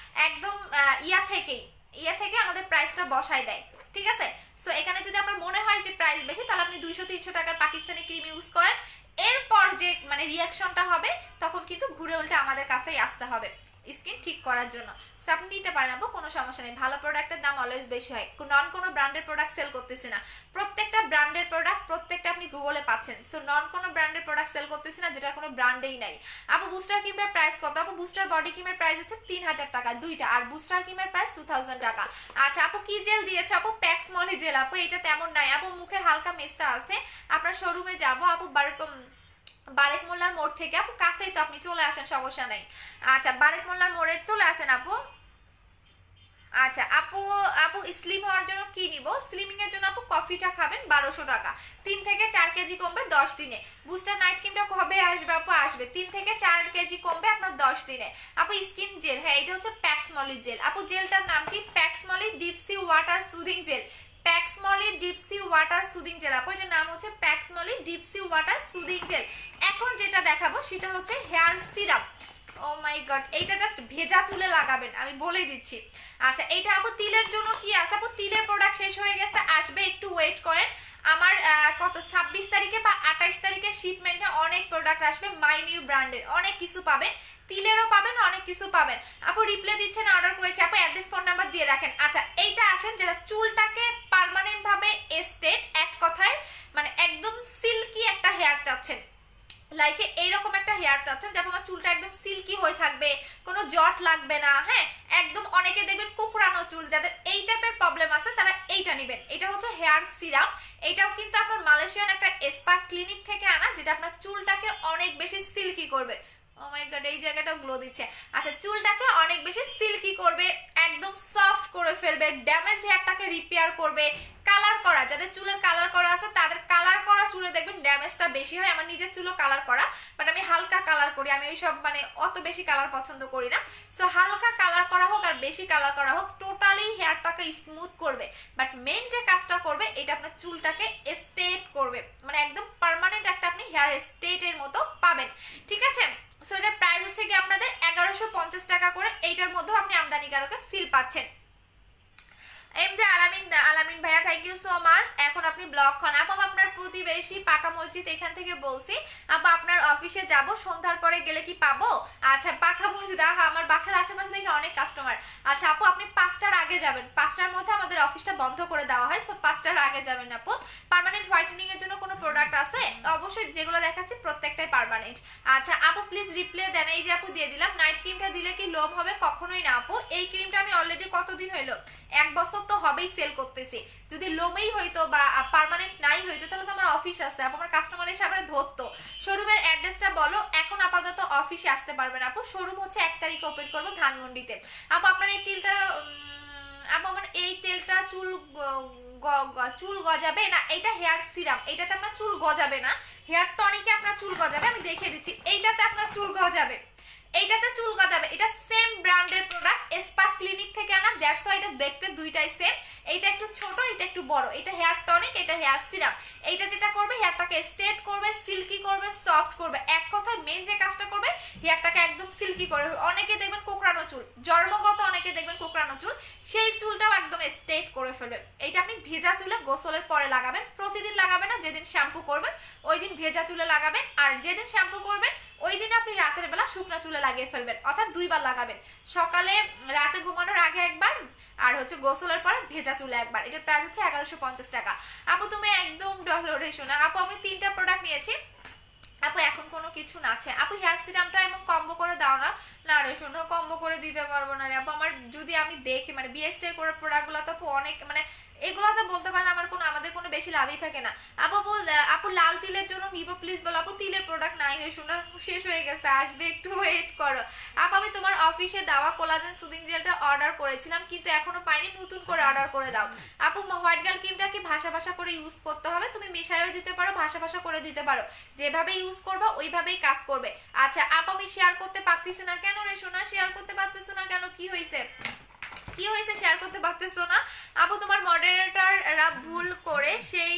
একদম ইয়া থেকে আমাদের প্রাইসটা বসায় দেয়, ঠিক আছে? সো এখানে যদি আপনার মনে হয় যে প্রাইস বেশি, তাহলে আপনি 200-300 টাকার পাকিস্তানি ক্রিম ইউজ করেন, এরপর যে মানে রিয়াকশনটা হবে তখন কিন্তু ঘুরে উল্টে আমাদের কাছেই আসতে হবে স্কিন ঠিক করার জন্য। সো আপনি নিতে পারেন আপু, কোনো সমস্যা নেই। ভালো প্রোডাক্টের দাম অলওয়েজ বেশি হয়, নন কোনো ব্র্যান্ডের প্রোডাক্ট সেল করতেছি না, প্রত্যেকটা ব্র্যান্ডের প্রোডাক্ট প্রত্যেকটা আপনি গুগলে পাচ্ছেন। সো নন কোনো ব্র্যান্ডের প্রোডাক্ট সেল করতেছি না যেটার কোনো ব্র্যান্ডেই নাই। আপু বুস্টার ক্রিমের প্রাইস কত? আপু বুস্টার বডি ক্রিমের প্রাইস হচ্ছে 3000 টাকা দুইটা, আর বুস্টার ক্রিমের প্রাইস 2000 টাকা। আচ্ছা আপু, কি জেল দিয়েছে? আপু প্যাক্স মলি জেল আপু, এটা তেমন নাই আপু, মুখে হালকা মেস্তা আছে। আপনার শোরুমে যাবো আপু, বারেক মোল্লার মোড় থেকে আপু, কাছেই তো, আপনি চলে আসেন, সমস্যা নাই। আচ্ছা বারেক মোল্লার মোড়ে চলে আসেন আপু। আচ্ছা আপু, স্লিম হওয়ার জন্য কি নিব? স্লিমিং এর জন্য আপু কফিটা খাবেন 1200 টাকা, 3 থেকে 4 কেজি কমবে 10 দিনে। বুস্টার নাইট ক্রিমটা কবে আসবে আপু? আসবে 3 থেকে 4 কেজি কমবে আপনার 10 দিনে। আপু স্কিন জেল, হ্যাঁ এটা হচ্ছে প্যাক্স মলি জেল আপু, জেলটার নাম কি? Pax Moly deep sea water soothing gel, Pax Moly deep sea water soothing gel আপু, এটার নাম হচ্ছে Pax Moly deep sea water soothing gel. এখন যেটা দেখাবো সেটা হচ্ছে hair syrup. Oh my god, এইটা জাস্ট ভেজা চুলে লাগাবেন, আমি বলে দিচ্ছি। আচ্ছা এইটা আপু তিলের জন্য কি আছে? আপু তিলের প্রোডাক্ট শেষ হয়ে গেছে, আসবে, একটু ওয়েট করেন। আমার কত 26 তারিখে বা 28 তারিখে শিপমেন্টে অনেক প্রোডাক্ট আসবে, মাই নিউ ব্র্যান্ডের অনেক কিছু পাবেন, তিলেরও পাবেন, অনেক কিছু পাবেন। আপু রিপ্লে দিচ্ছেন, অর্ডার করেছি আপু, অ্যাড্রেস ফোন নাম্বার দিয়ে রাখেন। আচ্ছা এইটা আসেন যারা চুলটাকে পার্মানেন্ট ভাবে স্ট্রেট, এক কথায় মানে একদম সিল্কি একটা হেয়ার চাচ্ছেন, লাইকে এইরকম একটা হেয়ার চাচ্ছেন যেমন আমার চুলটা একদম সিল্কি হয়ে থাকবে, কোনো জট লাগবে না, হ্যাঁ একদম, অনেকে দেখবেন কুকড়ানো চুল, যাদের এই টাইপের প্রবলেম আছে তারা এইটা নেবেন। এটা হচ্ছে হেয়ার সিরাম, এটাও কিন্তু আপনার মালয়েশিয়ান একটা স্পা ক্লিনিক থেকে আনা, যেটা আপনার চুলটাকে অনেক বেশি সিল্কি করবে। ও মাই গড, এই জায়গাটা গ্লো দিচ্ছে। আচ্ছা চুলটাকে অনেক বেশি সিল্কি করবে, একদম সফট করে ফেলবে, ড্যামেজ হেয়ারটাকে রিপেয়ার করবে, কালার করা, যাদের চুলের কালার করা আছে তাদের কালার করা চুলে দেখবেন ড্যামেজটা বেশি হয়। আমার নিজের চুলও কালার করা, বাট আমি হালকা কালার করি, আমি ওইসব মানে অত বেশি কালার পছন্দ করি না। সো হালকা কালার করা হোক আর বেশি কালার করা হোক, টোটালি হেয়ারটাকে স্মুথ করবে, বাট মেন যে কাজটা করবে এটা আপনার চুলটাকে স্ট্রেট করবে, মানে একদম পার্মানেন্ট একটা আপনি হেয়ার স্ট্রেটের মতো পাবেন, ঠিক আছে? সো এটার প্রাইস হচ্ছে কি আপনাদের 1150 টাকা করে, এইটার মধ্যেও আপনি আমদানিকারকের সিল পাচ্ছেন। এমডি আলামিন ভাইয়া থ্যাংক ইউ সো মাচ। এখন আপনি ব্লগ খান আপু, আপনার প্রতিবেশী পাকা মসজিদ এখান থেকে বলছি আপু, আপনার অফিসে যাব সন্ধ্যার পরে গেলে কি পাবো? আচ্ছা পাকা মসজিদ, আমার বাসার আশেপাশে দেখি অনেক কাস্টমার। আচ্ছা আপু আপনি 5টার আগে যাবেন, 5টার মধ্যে আমাদের অফিসটা বন্ধ করে দেওয়া হয়, সো 5টার আগে যাবেন আপু। পার্মানেন্ট হোয়াইটেনিং এর জন্য কোনো প্রোডাক্ট আছে? অবশ্যই, যেগুলো দেখাচ্ছি প্রত্যেকটাই পার্মানেন্ট। আচ্ছা আপু প্লিজ রিপ্লে দেন, এই যে আপু দিয়ে দিলাম। নাইট ক্রিমটা দিলে কি লোভ হবে? কখনোই না আপু, এই ক্রিমটা আমি অলরেডি কতদিন হইলো, 1 বছর তো হবেই সেল করতেছি। যদি লোমেই হইতো বা পার্মানেন্ট নাই হইতো তাহলে তো আমার অফিস আসতে, আপু আমার কাস্টমারের সামনে ধরতো। শোরুমের অ্যাড্রেসটা বলো। এখন আপাতত অফিসে আসতে পারবেন আপু, শোরুম হচ্ছে 1 তারিখ ওপেন করবো ধানমন্ডিতে। আপু আপনার এই তেলটা, আপু আমার এই তেলটা চুল গজাবে না? এটা হেয়ার সিরাম, এটাতে আপনার চুল গজাবে না, হেয়ার টনিকে আপনার চুল গজাবে, আমি দেখিয়ে দিচ্ছি। এইটাতে আপনার চুল গজাবে, এইটাতে চুল গজাবে, এটা সেম ব্র্যান্ডের প্রোডাক্ট, স্পা ক্লিনিক থেকে আনা, দ্যাটস ওয়াই এটা দেখতে দুইটাই সেম। এইটা একটু ছোট, এটা একটু বড়, এটা হেয়ার টনিক, এটা হেয়ার সিরাম। এইটা যেটা করবে হেয়ারটাকে স্ট্রেট করবে, সিল্কি করবে, সফট করবে, এক কথায় মেন যে কাজটা করবে হেয়ারটাকে একদম সিল্কি করে, অনেকে দেখবেন কোকড়ানো চুল, জন্মগত অনেকে দেখবেন কোকড়ানো চুল, সেই চুলটাও একদম স্ট্রেট করে ফেলবে। এটা আপনি ভেজা চুলে গোসলের পরে লাগাবেন, প্রতিদিন লাগাবেন না, যেদিন শ্যাম্পু করবেন ওই দিন ভেজা চুলে লাগাবেন, আর যেদিন শ্যাম্পু করবেন ওই দিন আপনি রাতের বেলা শুকনো চুলে লাগিয়ে ফেলবেন, অর্থাৎ 2 বার লাগাবেন, সকালে রাতে ঘুমানোর আগে একবার, আর হচ্ছে গোসলের পরে ভেজা চুলে একবার। এটার প্রাইস হচ্ছে 1150 টাকা। আপু তুমি একদম ডলারে শোনা। আপু আমি 3টা প্রোডাক্ট নিয়েছি আপু, এখন কোনো কিছু না আছে আপু। হেয়ার সিরামটা এমন কম্বো করে দাও না। না রে শোনো, কম্বো করে দিতে পারবো না রে আপু। আমার যদি আমি দেখি মানে বিএসটি করে প্রোডাক্টগুলো তো আপু অনেক মানে এগুলোতে বলতে পারেন আমার কোনো আমাদের কোনো বেশি লাভই থাকে না আপু। আপু লাল তিলের জন্য নিবো প্লিজ বলো। আপু তিলের প্রোডাক্ট নাই রে শোনা, শেষ হয়ে গেছে, আসবে, একটু ওয়েট করো আপু। আমি তোমার অফিসে দেওয়া কোলাজেন সুদিং জেলটা অর্ডার করেছিলাম কিন্তু এখনো পাইনি, নতুন করে অর্ডার করে দাও আপু। হোয়াইট গার্ল ক্রিমটা কি ভাষা ভাষা করে ইউজ করতে হবে? তুমি মিশাইও দিতে পারো, ভাষা ভাষা করে দিতে পারো, যেভাবে ইউজ করবা ওইভাবেই কাজ করবে। আচ্ছা আপু আমি শেয়ার করতে পারতেছি না কেন রে শোনা? শেয়ার করতে পারতেছো না কেন? কি হয়েছে? কি হয়েছে শেয়ার করতে পারতেছো না আপু? তোমার মডারেটররা ভুল করে সেই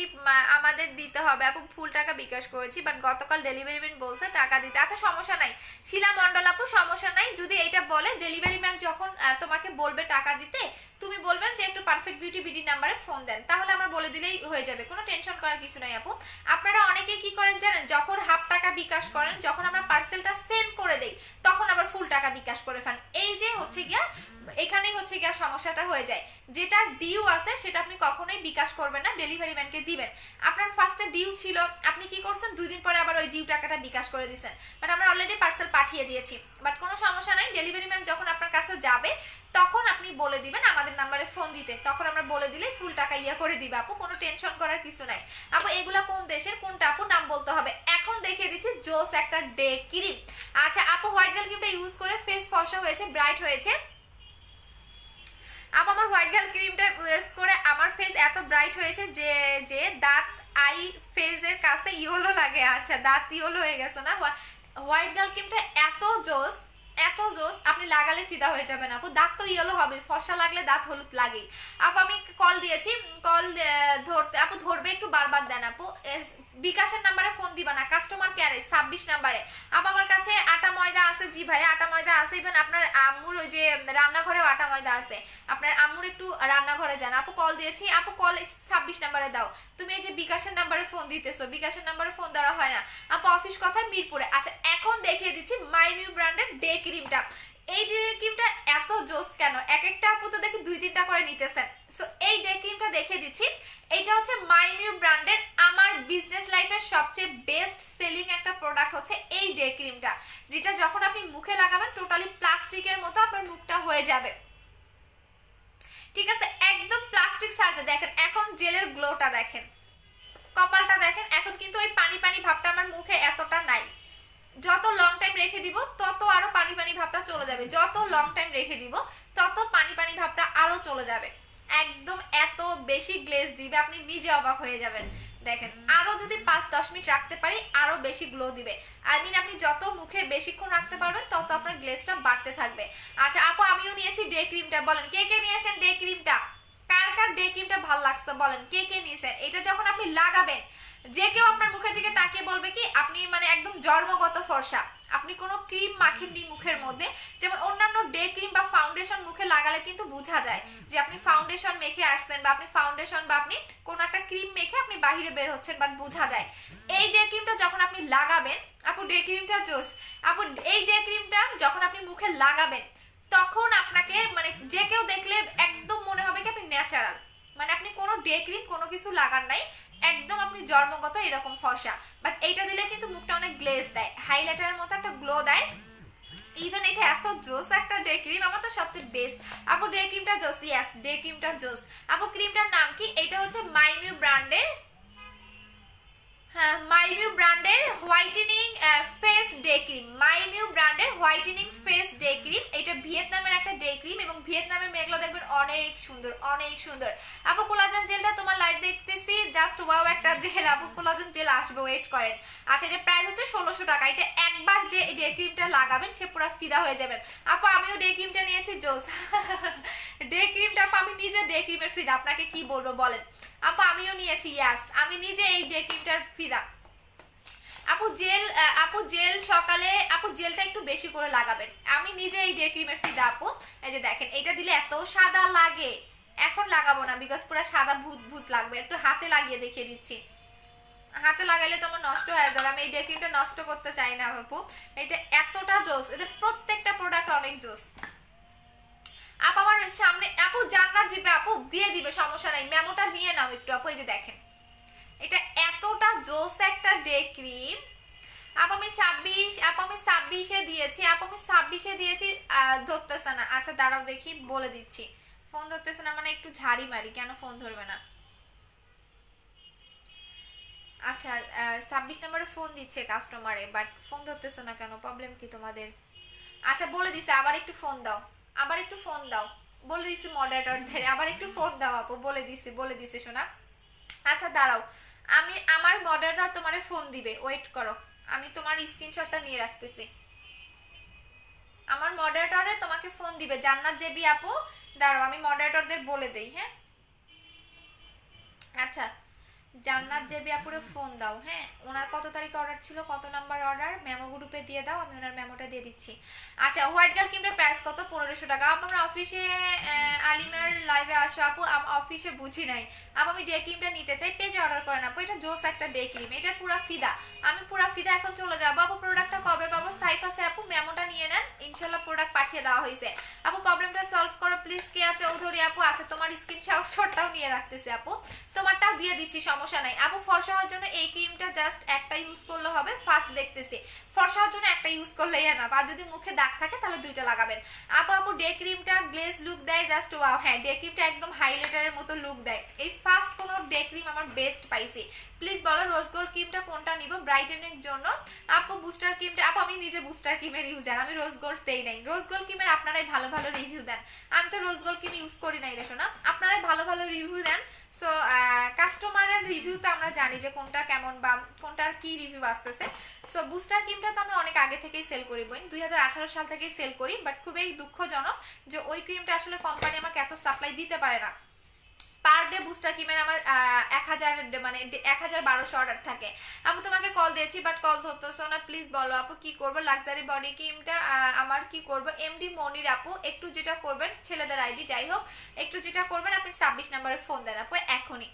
আমাদের দিতে হবে আপু। ফুল টাকা বিকাশ করেছি বাট গতকাল ডেলিভারি ম্যান বলছে টাকা দিতে। আচ্ছা সমস্যা নাই শিলা মন্ডল আপু, সমস্যা নাই। যদি এটা বলে ডেলিভারি ম্যান যখন তোমাকে বলবে টাকা দিতে, তুমি বলবেন যে একটু পারফেক্ট বিউটি বিডি নাম্বারে ফোন দেন, তাহলে আমার বলে দিলেই হয়ে যাবে, কোনো টেনশন করার কিছু নাই আপু। আপনারা অনেকেই কি করেন জানেন, যখন হাফ টাকা বিকাশ করেন, যখন আমরা পার্সেলটা সেন্ড করে দেই তখন আবার ফুল টাকা বিকাশ করে ফেলেন। এই যে হচ্ছে গিয়া এখানেই হচ্ছে গিয়া সমস্যাটা হয়ে যায়। যেটা ডিউ আছে সেটা আপনি কখনোই বিকাশ করবেন না, ডেলিভারি ম্যানকে দিবেন। আপনার ফার্স্টে ডিউ ছিল, আপনি কি করছেন 2 দিন পরে আবার ওই ডিউ টাকাটা বিকাশ করে দিচ্ছেন, বাট আমরা অলরেডি পার্সেল পাঠিয়ে দিয়েছি। বাট কোনো সমস্যা নাই, ডেলিভারি ম্যান যখন আপনার কাছে যাবে তখন আপনি বলে দিবেন আমাদের নাম্বারে ফোন দিতে, তখন আমরা বলে দিলে ফুল টাকা ইয়া করে দিবে আপু, কোনো টেনশন করার কিছু নাই আপু। এগুলা কোন দেশের কোনটা আপু নাম বলতে হবে। এখন দেখিয়ে দিচ্ছি জোস একটা ডে ক্রিম। আচ্ছা আপু হোয়াইট গার্ল ক্রিমটা ইউজ করে ফেস ফর্সা হয়েছে, ব্রাইট হয়েছে আপু। আমার হোয়াইট গার্ল ক্রিমটা ইউজ করে আমার ফেস এত ব্রাইট হয়েছে যে যে দাঁত আই ফেজের কাছে ইয়েলো লাগে। আচ্ছা দাঁত ইয়েলো হয়ে গেছে না? হোয়াইট গার্ল ক্রিমটা এত জোস, এত জোস, আপনি লাগালে ফিদা হয়ে যাবেন আপু। দাঁত তো ইয়েলো হবে, ফর্সা লাগলে দাঁত হলুদ লাগেই আপু। আমি কল দিয়েছি, কল ধরতে আপু ধরবে, একটু বারবার দেন আপু। বিকাশের নাম্বারে ফোন দিবা না, কাস্টমার কেয়ারে 26 নাম্বারে আপু। আমার কাছে আটা ময়দা আছে, জি ভাই আটা ময়দা আছে, ইভেন আপনার আম্মুর ওই যে রান্নাঘরেও আটা ময়দা আছে, আপনার আম্মুর একটু রান্নাঘরে যান আপু। কল দিয়েছি আপু, কল 26 নাম্বারে দাও। তুমি এই যে বিকাশের নাম্বারে ফোন দিতেছো, বিকাশের নাম্বারে ফোন দেওয়া হয় না আপু। অফিস কথায় মিরপুরে। আচ্ছা এখন দেখিয়ে দিচ্ছি মাই নিউ ব্র্যান্ডের ডে ক্রিমটা। এই ডে ক্রিমটা এত জোস কেন, এক একটা আপু তো দেখি 2-3টা করে নিতেছেন। সো এই ডে ক্রিমটা দেখিয়ে দিচ্ছি। এটা হচ্ছে মাই নিউ ব্র্যান্ডের আমার বিজনেস লাইফের সবচেয়ে বেস্ট সেলিং একটা প্রোডাক্ট হচ্ছে এই ডে ক্রিমটা, যেটা যখন আপনি মুখে লাগাবেন টোটালি প্লাস্টিকের মতো আপনার মুখটা হয়ে যাবে, ঠিক আছে? একদম প্লাস্টিক সার্জে। দেখেন এখন জেলের গ্লোটা দেখেন, কপালটা দেখেন, এখন কিন্তু ওই পানি পানি ভাবটা আমার মুখে এতটা নাই। যত লং টাইম রেখে দিব তত আরো পানি পানি ভাবটা চলে যাবে, যত লং টাইম রেখে দিব তত পানি পানি ভাবটা আরো চলে যাবে। একদম এত বেশি গ্লেজ দিবে আপনি নিজে অবাক হয়ে যাবেন। দেখেন আরো যদি 5-10 মিনিট রাখতে পারি আরো বেশি গ্লো দিবে। আই মিন আপনি যত মুখে বেশিক্ষণ রাখতে পারবেন তত আপনার গ্লেজটা বাড়তে থাকবে। আচ্ছা আপু আমিও নিয়েছি ডে ক্রিমটা, বলেন কে কে নিয়েছেন ডে ক্রিমটা? কার কার ডে ক্রিমটা ভালো লাগছে বলেন, কে কে নিয়েছেন? এটা যখন আপনি লাগাবেন যে কেউ আপনার মুখের দিকে তাকিয়ে বলবে কি আপনি মানে একদম জন্মগত ফর্সা, আপনি কোনো ক্রিম মাখেননি মুখের মধ্যে। যেমন অন্যান্য ডে ক্রিম বা ফাউন্ডেশন মুখে লাগালে কিন্তু বোঝা যায় যে আপনি ফাউন্ডেশন মেখে আসছেন, বা আপনি ফাউন্ডেশন বা আপনি কোনো একটা ক্রিম মেখে আপনি বাহিরে বের হচ্ছেন, বাট বোঝা যায়। এই ডে ক্রিমটা যখন আপনি লাগাবেন আপু, ডে ক্রিমটা জোস আপু। এই ডে ক্রিমটা যখন আপনি মুখে লাগাবেন তখন আপনাকে মানে যে কেউ দেখলে একদম মনে হবে কি আপনি ন্যাচারাল, মানে আপনি কোনো ডে ক্রিম কোনো কিছু লাগান নাই, একদম আপনি জন্মগত এরকম ফর্সা। বাট এইটা দিলে কিন্তু মুখটা অনেক গ্লেজ দেয়, হাইলাইটারের মতো একটা গ্লো দেয়। ইভেন এটা এত জোস একটা ডে ক্রিম, আমার তো সবচেয়ে বেস্ট আপু। ডে ক্রিমটা জোস, ইয়াস ডে ক্রিমটা জোস আপু। ক্রিমটার নাম কি? এটা হচ্ছে মাই নিউ ব্র্যান্ডের, হ্যাঁ মাই নিউ ব্র্যান্ডের whitening face day cream, my new ব্র্যান্ডের হোয়াইটেনিং ফেস ডে ক্রিম। এটা ভিয়েতনামের একটা ডে ক্রিম এবং ভিয়েতনামের মেয়েগুলো দেখবেন অনেক সুন্দর, অনেক সুন্দর আপু। কোলাজেন জেলটা তোমার লাইভ দেখতেছি, জাস্ট ওয়াও একটা জেল আপু। কোলাজেন জেল আসবে, ওয়েট করেন। আচ্ছা এটা প্রাইস হচ্ছে 1600 টাকা। এটা একবার যে ডে ক্রিমটা লাগাবেন সে পুরো ফিদা হয়ে যাবেন আপু। আমিও ডে ক্রিমটা নিয়েছি, জোস ডে ক্রিমটা আপু। আমি নিজে ডে ক্রিমের ফিদা, আপনাকে কি বলবো বলেন আপু। আমিও নিয়েছি, ইয়াস আমি নিজে এই ডে ক্রিমটার ফিদা আপু। জেল আপু, জেল সকালে আপু, জেলটা একটু বেশি করে লাগাবেন। আমি নিজে এই ডে ক্রিমের ফিদা আপু। এই যে দেখেন এটা দিলে এত সাদা লাগে, এখন লাগাবো না বিকজ পুরো সাদা ভূত ভূত লাগবে, একটু হাতে লাগিয়ে দেখিয়ে দিচ্ছি। হাতে লাগাইলে তো আমার নষ্ট হয়ে যাবে, আমি এই ডে ক্রিমটা নষ্ট করতে চাই না আপু। এটা এতটা জোস, এদের প্রত্যেকটা প্রোডাক্ট অনেক জোস আপু। আমার সামনে আপু জান্নাত জিবে আপু দিয়ে দিবে, সমস্যা নাই, মেমোটা নিয়ে নাও একটু আপু। এই যে দেখেন এটা এতটা জোস একটা ডে ক্রিম আপু। আমি 26 দিয়েছি আপু, আমি 26 দিয়েছি। ধরতেছে না, আচ্ছা দাঁড়াও দেখি বলে দিচ্ছি। ফোন ধরতেছে না মানে একটু ঝাড়ি মারি, কেন ফোন ধরবে না? আচ্ছা 26 নম্বরে ফোন দিচ্ছে কাস্টমারে, বাট ফোন ধরতেছে না কেন, প্রবলেম কি তোমাদের? আচ্ছা বলে দিছে আবার একটু ফোন দাও, আবার একটু ফোন দাও, বলে দিছি মডারেটরদের আবার একটু ফোন দাও আপু, বলে দিছি শোনা। আচ্ছা দাঁড়াও, আমি আমার মডারেটর তোমারে ফোন দিবে, ওয়েট করো, আমি তোমার স্ক্রিনশটটা নিয়ে রাখতেছি। আমার মডারেটরে তোমাকে ফোন দিবে জান্নাত জেবি আপু, দাঁড়াও আমি মডারেটরদের বলে দেই। হ্যাঁ আচ্ছা জান্নাত জেবি আপুরে ফোন দাও। হ্যাঁ ওনার কত তারিখ অর্ডার ছিল, কত নাম্বার অর্ডার, মেমো গ্রুপে দিয়ে দাও, আমি ওনার মেমোটা দিয়ে দিচ্ছি। আচ্ছা হোয়াইট গার্ল ক্রিমের প্রাইস কত? 1500 টাকা। আমরা অফিসে আলিমার লাইভে আসো আপু, অফিসে বুঝি নাই আপু, আমি ডে ক্রিমটা নিতে চাই, পেজে অর্ডার করেন আপু। এটা জোস একটা ডে ক্রিম, এটা পুরা ফিদা, আমি পুরা ফিদা। এখন চলে যাবো আপু, প্রোডাক্টটা কবে পাবো? সাইফাসে আপু মেমোটা নিয়ে নেন, ইনশাল্লাহ প্রোডাক্ট পাঠিয়ে দেওয়া হয়েছে আপু। প্রবলেমটা সলভ করো প্লিজ কেয়া চৌধুরী আপু। আচ্ছা তোমার স্ক্রিনশটটাও নিয়ে রাখতেছি আপু, তোমারটাও দিয়ে দিচ্ছি, সমস্যা নাই আপু। ফর্সা হওয়ার জন্য এই ক্রিমটা জাস্ট একটা ইউজ করলে হবে, ফার্স্ট দেখতেছি। ফর্সা হওয়ার জন্য একটা ইউজ করলেই না, আর যদি মুখে দাগ থাকে তাহলে দুইটা লাগাবেন আপু। আপু ডে ক্রিমটা গ্লেজ লুক দেয় জাস্ট ওয়াও। হ্যাঁ ডে ক্রিমটা একদম হাইলাইটারের মতো লুক দেয়, এই ফার্স্ট কোনো ডে ক্রিম আমার বেস্ট পাইছি। প্লিজ বলো রোজ গোল্ড ক্রিমটা কোনটা নিব ব্রাইটেনিং জন্য আপু? বুস্টার ক্রিমটা আপু, আমি নিজে বুস্টার ক্রিমের ইউজার, আমি রোজ গোল্ড দেই নাই। রোজ গোল্ড ক্রিমের আপনারাই ভালো ভালো রিভিউ দেন, আমি তো রোজ গোল্ড ক্রিম ইউজ করি নাই রে শোনা, আপনারাই ভালো ভালো রিভিউ দেন। সো কাস্টমারের রিভিউ তো আমরা জানি যে কোনটা কেমন বা কোনটার কি রিভিউ আসতেছে। সো বুস্টার ক্রিমটা তো আমি অনেক আগে থেকেই সেল করি, বোন 2018 সাল থেকেই সেল করি, বাট খুবই দুঃখজনক যে ওই ক্রিমটা আসলে কোম্পানি আমাকে এত সাপ্লাই দিতে পারে না। পার ডে বুস্টার ক্রিমের আমার 1000 মানে 1200 অর্ডার থাকে আপু। তোমাকে কল দিয়েছি বাট কল ধরতেছো না, প্লিজ বলো আপু কি করব? লাক্সারি বডি ক্রিমটা আমার কি করব? এমডি মনির আপু একটু যেটা করবেন, ছেলেদের আইডি যাই হোক, একটু যেটা করবেন আপনি 26 নম্বরে ফোন দেন আপু এখনই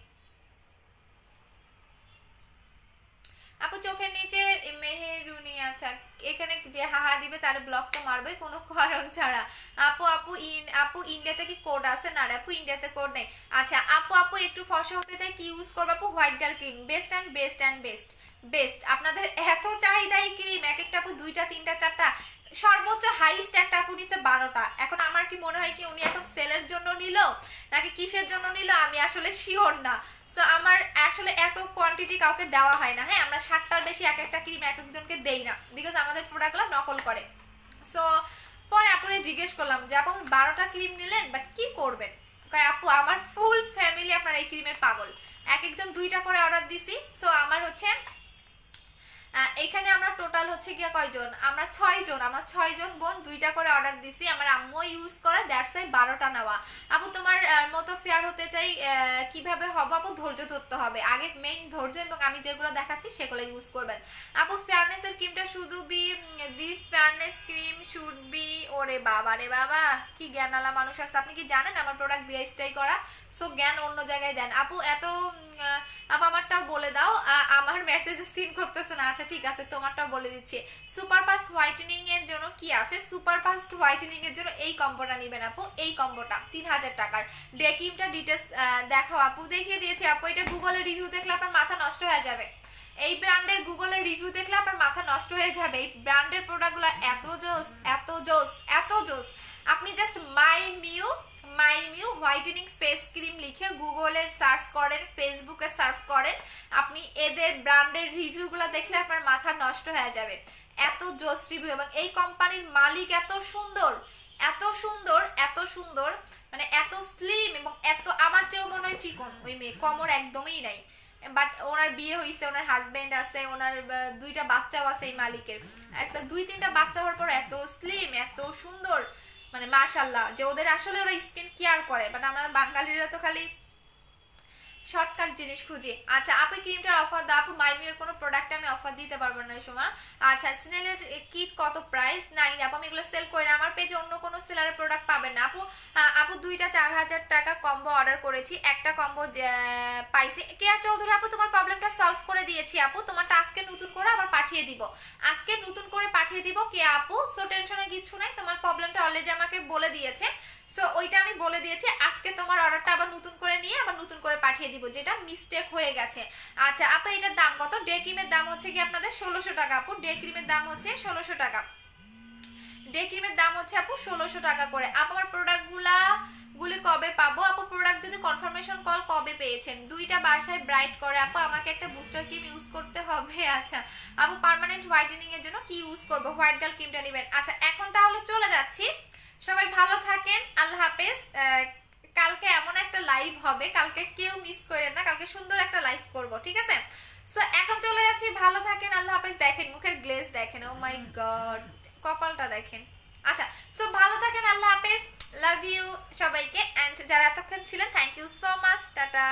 আপু। চোখের নিচে মেহেরুনি, আচ্ছা এখানে যে হাহা দিবে তার ব্লক তো মারবে কোনো কারণ ছাড়া আপু। আপু ইন্ডিয়াতে কি কোড আছে? না আপু ইন্ডিয়াতে কোড নেই। আচ্ছা আপু একটু ফর্সা হতে চাই, কি ইউজ করবো আপু? White girl cream best and best and best best. আপনাদের এত চাহিদা এই ক্রিম, এক একটা আপু 2টা 3টা 4টা, সর্বোচ্চ হাইস্ট একটা আপু নিছে 12টা। এখন আমার কি মনে হয় কি উনি এখন সেলের জন্য নিল নাকি কিসের জন্য নিল, আমি আসলে শিওর না। সো আমার আসলে এত কোয়ান্টিটি কাউকে দেওয়া হয় না। হ্যাঁ আমরা 60টার বেশি এক একটা ক্রিম এক একজনকে দেই না, বিকজ আমাদের প্রোডাক্টগুলো নকল করে। সো পরে আপুরে জিজ্ঞেস করলাম যে আপু 12টা ক্রিম নিলেন বাট কি করবেন? আপু আমার ফুল ফ্যামিলি আপনার এই ক্রিমের পাগল, এক একজন 2টা করে অর্ডার দিছি। সো আমার হচ্ছে এখানে আমরা টোটাল হচ্ছে গিয়া কয়জন, আমরা 6 জন বোন 2টা করে অর্ডার দিছি। আমার আম্মু ইউজ করে, দ্যাটস ওয়াই 12টা নেওয়া আপু। তোমার মতো ফেয়ার হতে চাই, কিভাবে হবে আপু? ধৈর্য ধরতে হবে, আগে মেইন ধৈর্য, এবং আমি যেগুলো দেখাচ্ছি সেগুলো ইউজ করবেন আপু। ফেয়ারনেসের ক্রিমটা শুধু this fairness cream should be, ওরে বাবা রে বাবা কি জ্ঞানালা মানুষ আসছে, আপনি কি জানেন আমার প্রোডাক্ট বিআইএসটাই করা? সো জ্ঞান অন্য জায়গায় দেন আপু। এত আপু আমারটাও বলে দাও, আমার মেসেজ সিন করতেছে না। আচ্ছা ঠিক আছে তোমারটাও বলে দিচ্ছি। সুপার ফাস্ট হোয়াইটেনিং এর জন্য কি আছে? সুপার ফাস্ট হোয়াইটেনিং এর জন্য এই কম্বোটা নেবেন আপু, এই কম্বোটা 3000 টাকার। ডে ক্রিমটা ডিটেলস দেখাও আপু, দেখিয়ে দিয়েছি আপু। এটা গুগলে রিভিউ দেখলে আপনার মাথা নষ্ট হয়ে যাবে, এই ব্র্যান্ডের গুগলের রিভিউ দেখলে আপনার মাথা নষ্ট হয়ে যাবে। এই ব্র্যান্ডের প্রোডাক্টগুলো এত জোস এত জোস এত জোস। আপনি just my mu whitening face cream লিখে গুগলে সার্চ করেন, ফেসবুকে সার্চ করেন, আপনি এদের ব্র্যান্ডের রিভিউগুলো দেখলে আপনার মাথা নষ্ট হয়ে যাবে। এত জোস রিভিউ, এবং এই কোম্পানির মালিক এত সুন্দর এত সুন্দর এত সুন্দর, মানে এত স্লিম, এবং এত আমার চেয়েও মনে হয় চিকন ওই মেয়ে, কমর একদমই নাই। বাট ওনার বিয়ে হয়েছে, ওনার হাজবেন্ড আছে, ওনার 2টা বাচ্চাও আছে এই মালিকের। একটা 2-3টা বাচ্চা হওয়ার পর এত স্লিম এত সুন্দর, মানে মাশাল্লাহ, যে ওদের আসলে ওরা স্কিন কেয়ার করে। বাট আমরা বাঙালিরা তো খালি শর্টকাট জিনিস খুঁজি। আচ্ছা আপু ক্রিমটার অফার দাও আপু, মাইমিওর কোনো প্রোডাক্ট আমি অফার দিতে পারবো না এই সময়। আচ্ছা স্নেলের কিট কত প্রাইস? নাই আপু আমি এগুলো সেল করি না, আমার পেজে অন্য কোনো সেলারের প্রোডাক্ট পাবেন না আপু। আপু দুইটা 4000 টাকা কম্বো অর্ডার করেছি, একটা কম্বো পাইছি। কেয়া চৌধুরী আপু তোমার প্রবলেমটা সলভ করে দিয়েছি আপু, তোমারটা আজকে নতুন করে আবার পাঠিয়ে দিব, আজকে নতুন করে পাঠিয়ে দিব কেয়া আপু। সো টেনশনের কিছু নাই, তোমার প্রবলেমটা অলরেডি আমাকে বলে দিয়েছে, সো ওইটা আমি বলে দিয়েছি, আজকে তোমার অর্ডারটা আবার নতুন করে নিয়ে আবার নতুন করে পাঠিয়ে দিব, যেটা মিস্টেক হয়ে গেছে। আচ্ছা আপু এটার দাম কত? ডে ক্রিমের দাম হচ্ছে কি আপনাদের 1600 টাকা আপু, ডে ক্রিমের দাম হচ্ছে 1600 টাকা, ডে ক্রিমের দাম হচ্ছে আপু 1600 টাকা করে। আপু আমার গুলি কবে পাবো আপু? প্রোডাক্ট যদি কনফার্মেশন কল কবে পেয়েছেন? দুইটা বাসায় ব্রাইট করে আপু, আমাকে একটা বুস্টার ক্রিম ইউজ করতে হবে। আচ্ছা আপু পার্মানেন্ট হোয়াইটেনিং এর জন্য কি ইউজ করব? হোয়াইট গার্ল ক্রিমটা নেবেন। আচ্ছা এখন তাহলে চলে যাচ্ছি, সবাই ভালো থাকেন, আল্লাহ হাফেজ। কালকে এমন একটা লাইভ হবে, কালকে কেউ মিস করেন না, কালকে সুন্দর একটা লাইভ করব, ঠিক আছে? সো এখন চলে যাচ্ছি, ভালো থাকেন, আল্লাহ হাফেজ। দেখেন মুখের গ্লেজ দেখেন, ও মাই গড, কপালটা দেখেন। আচ্ছা সো ভালো থাকেন, আল্লাহ হাফেজ, লাভ ইউ সবাইকে, এন্ড যারা এতক্ষণ ছিলেন thank you so much, tata.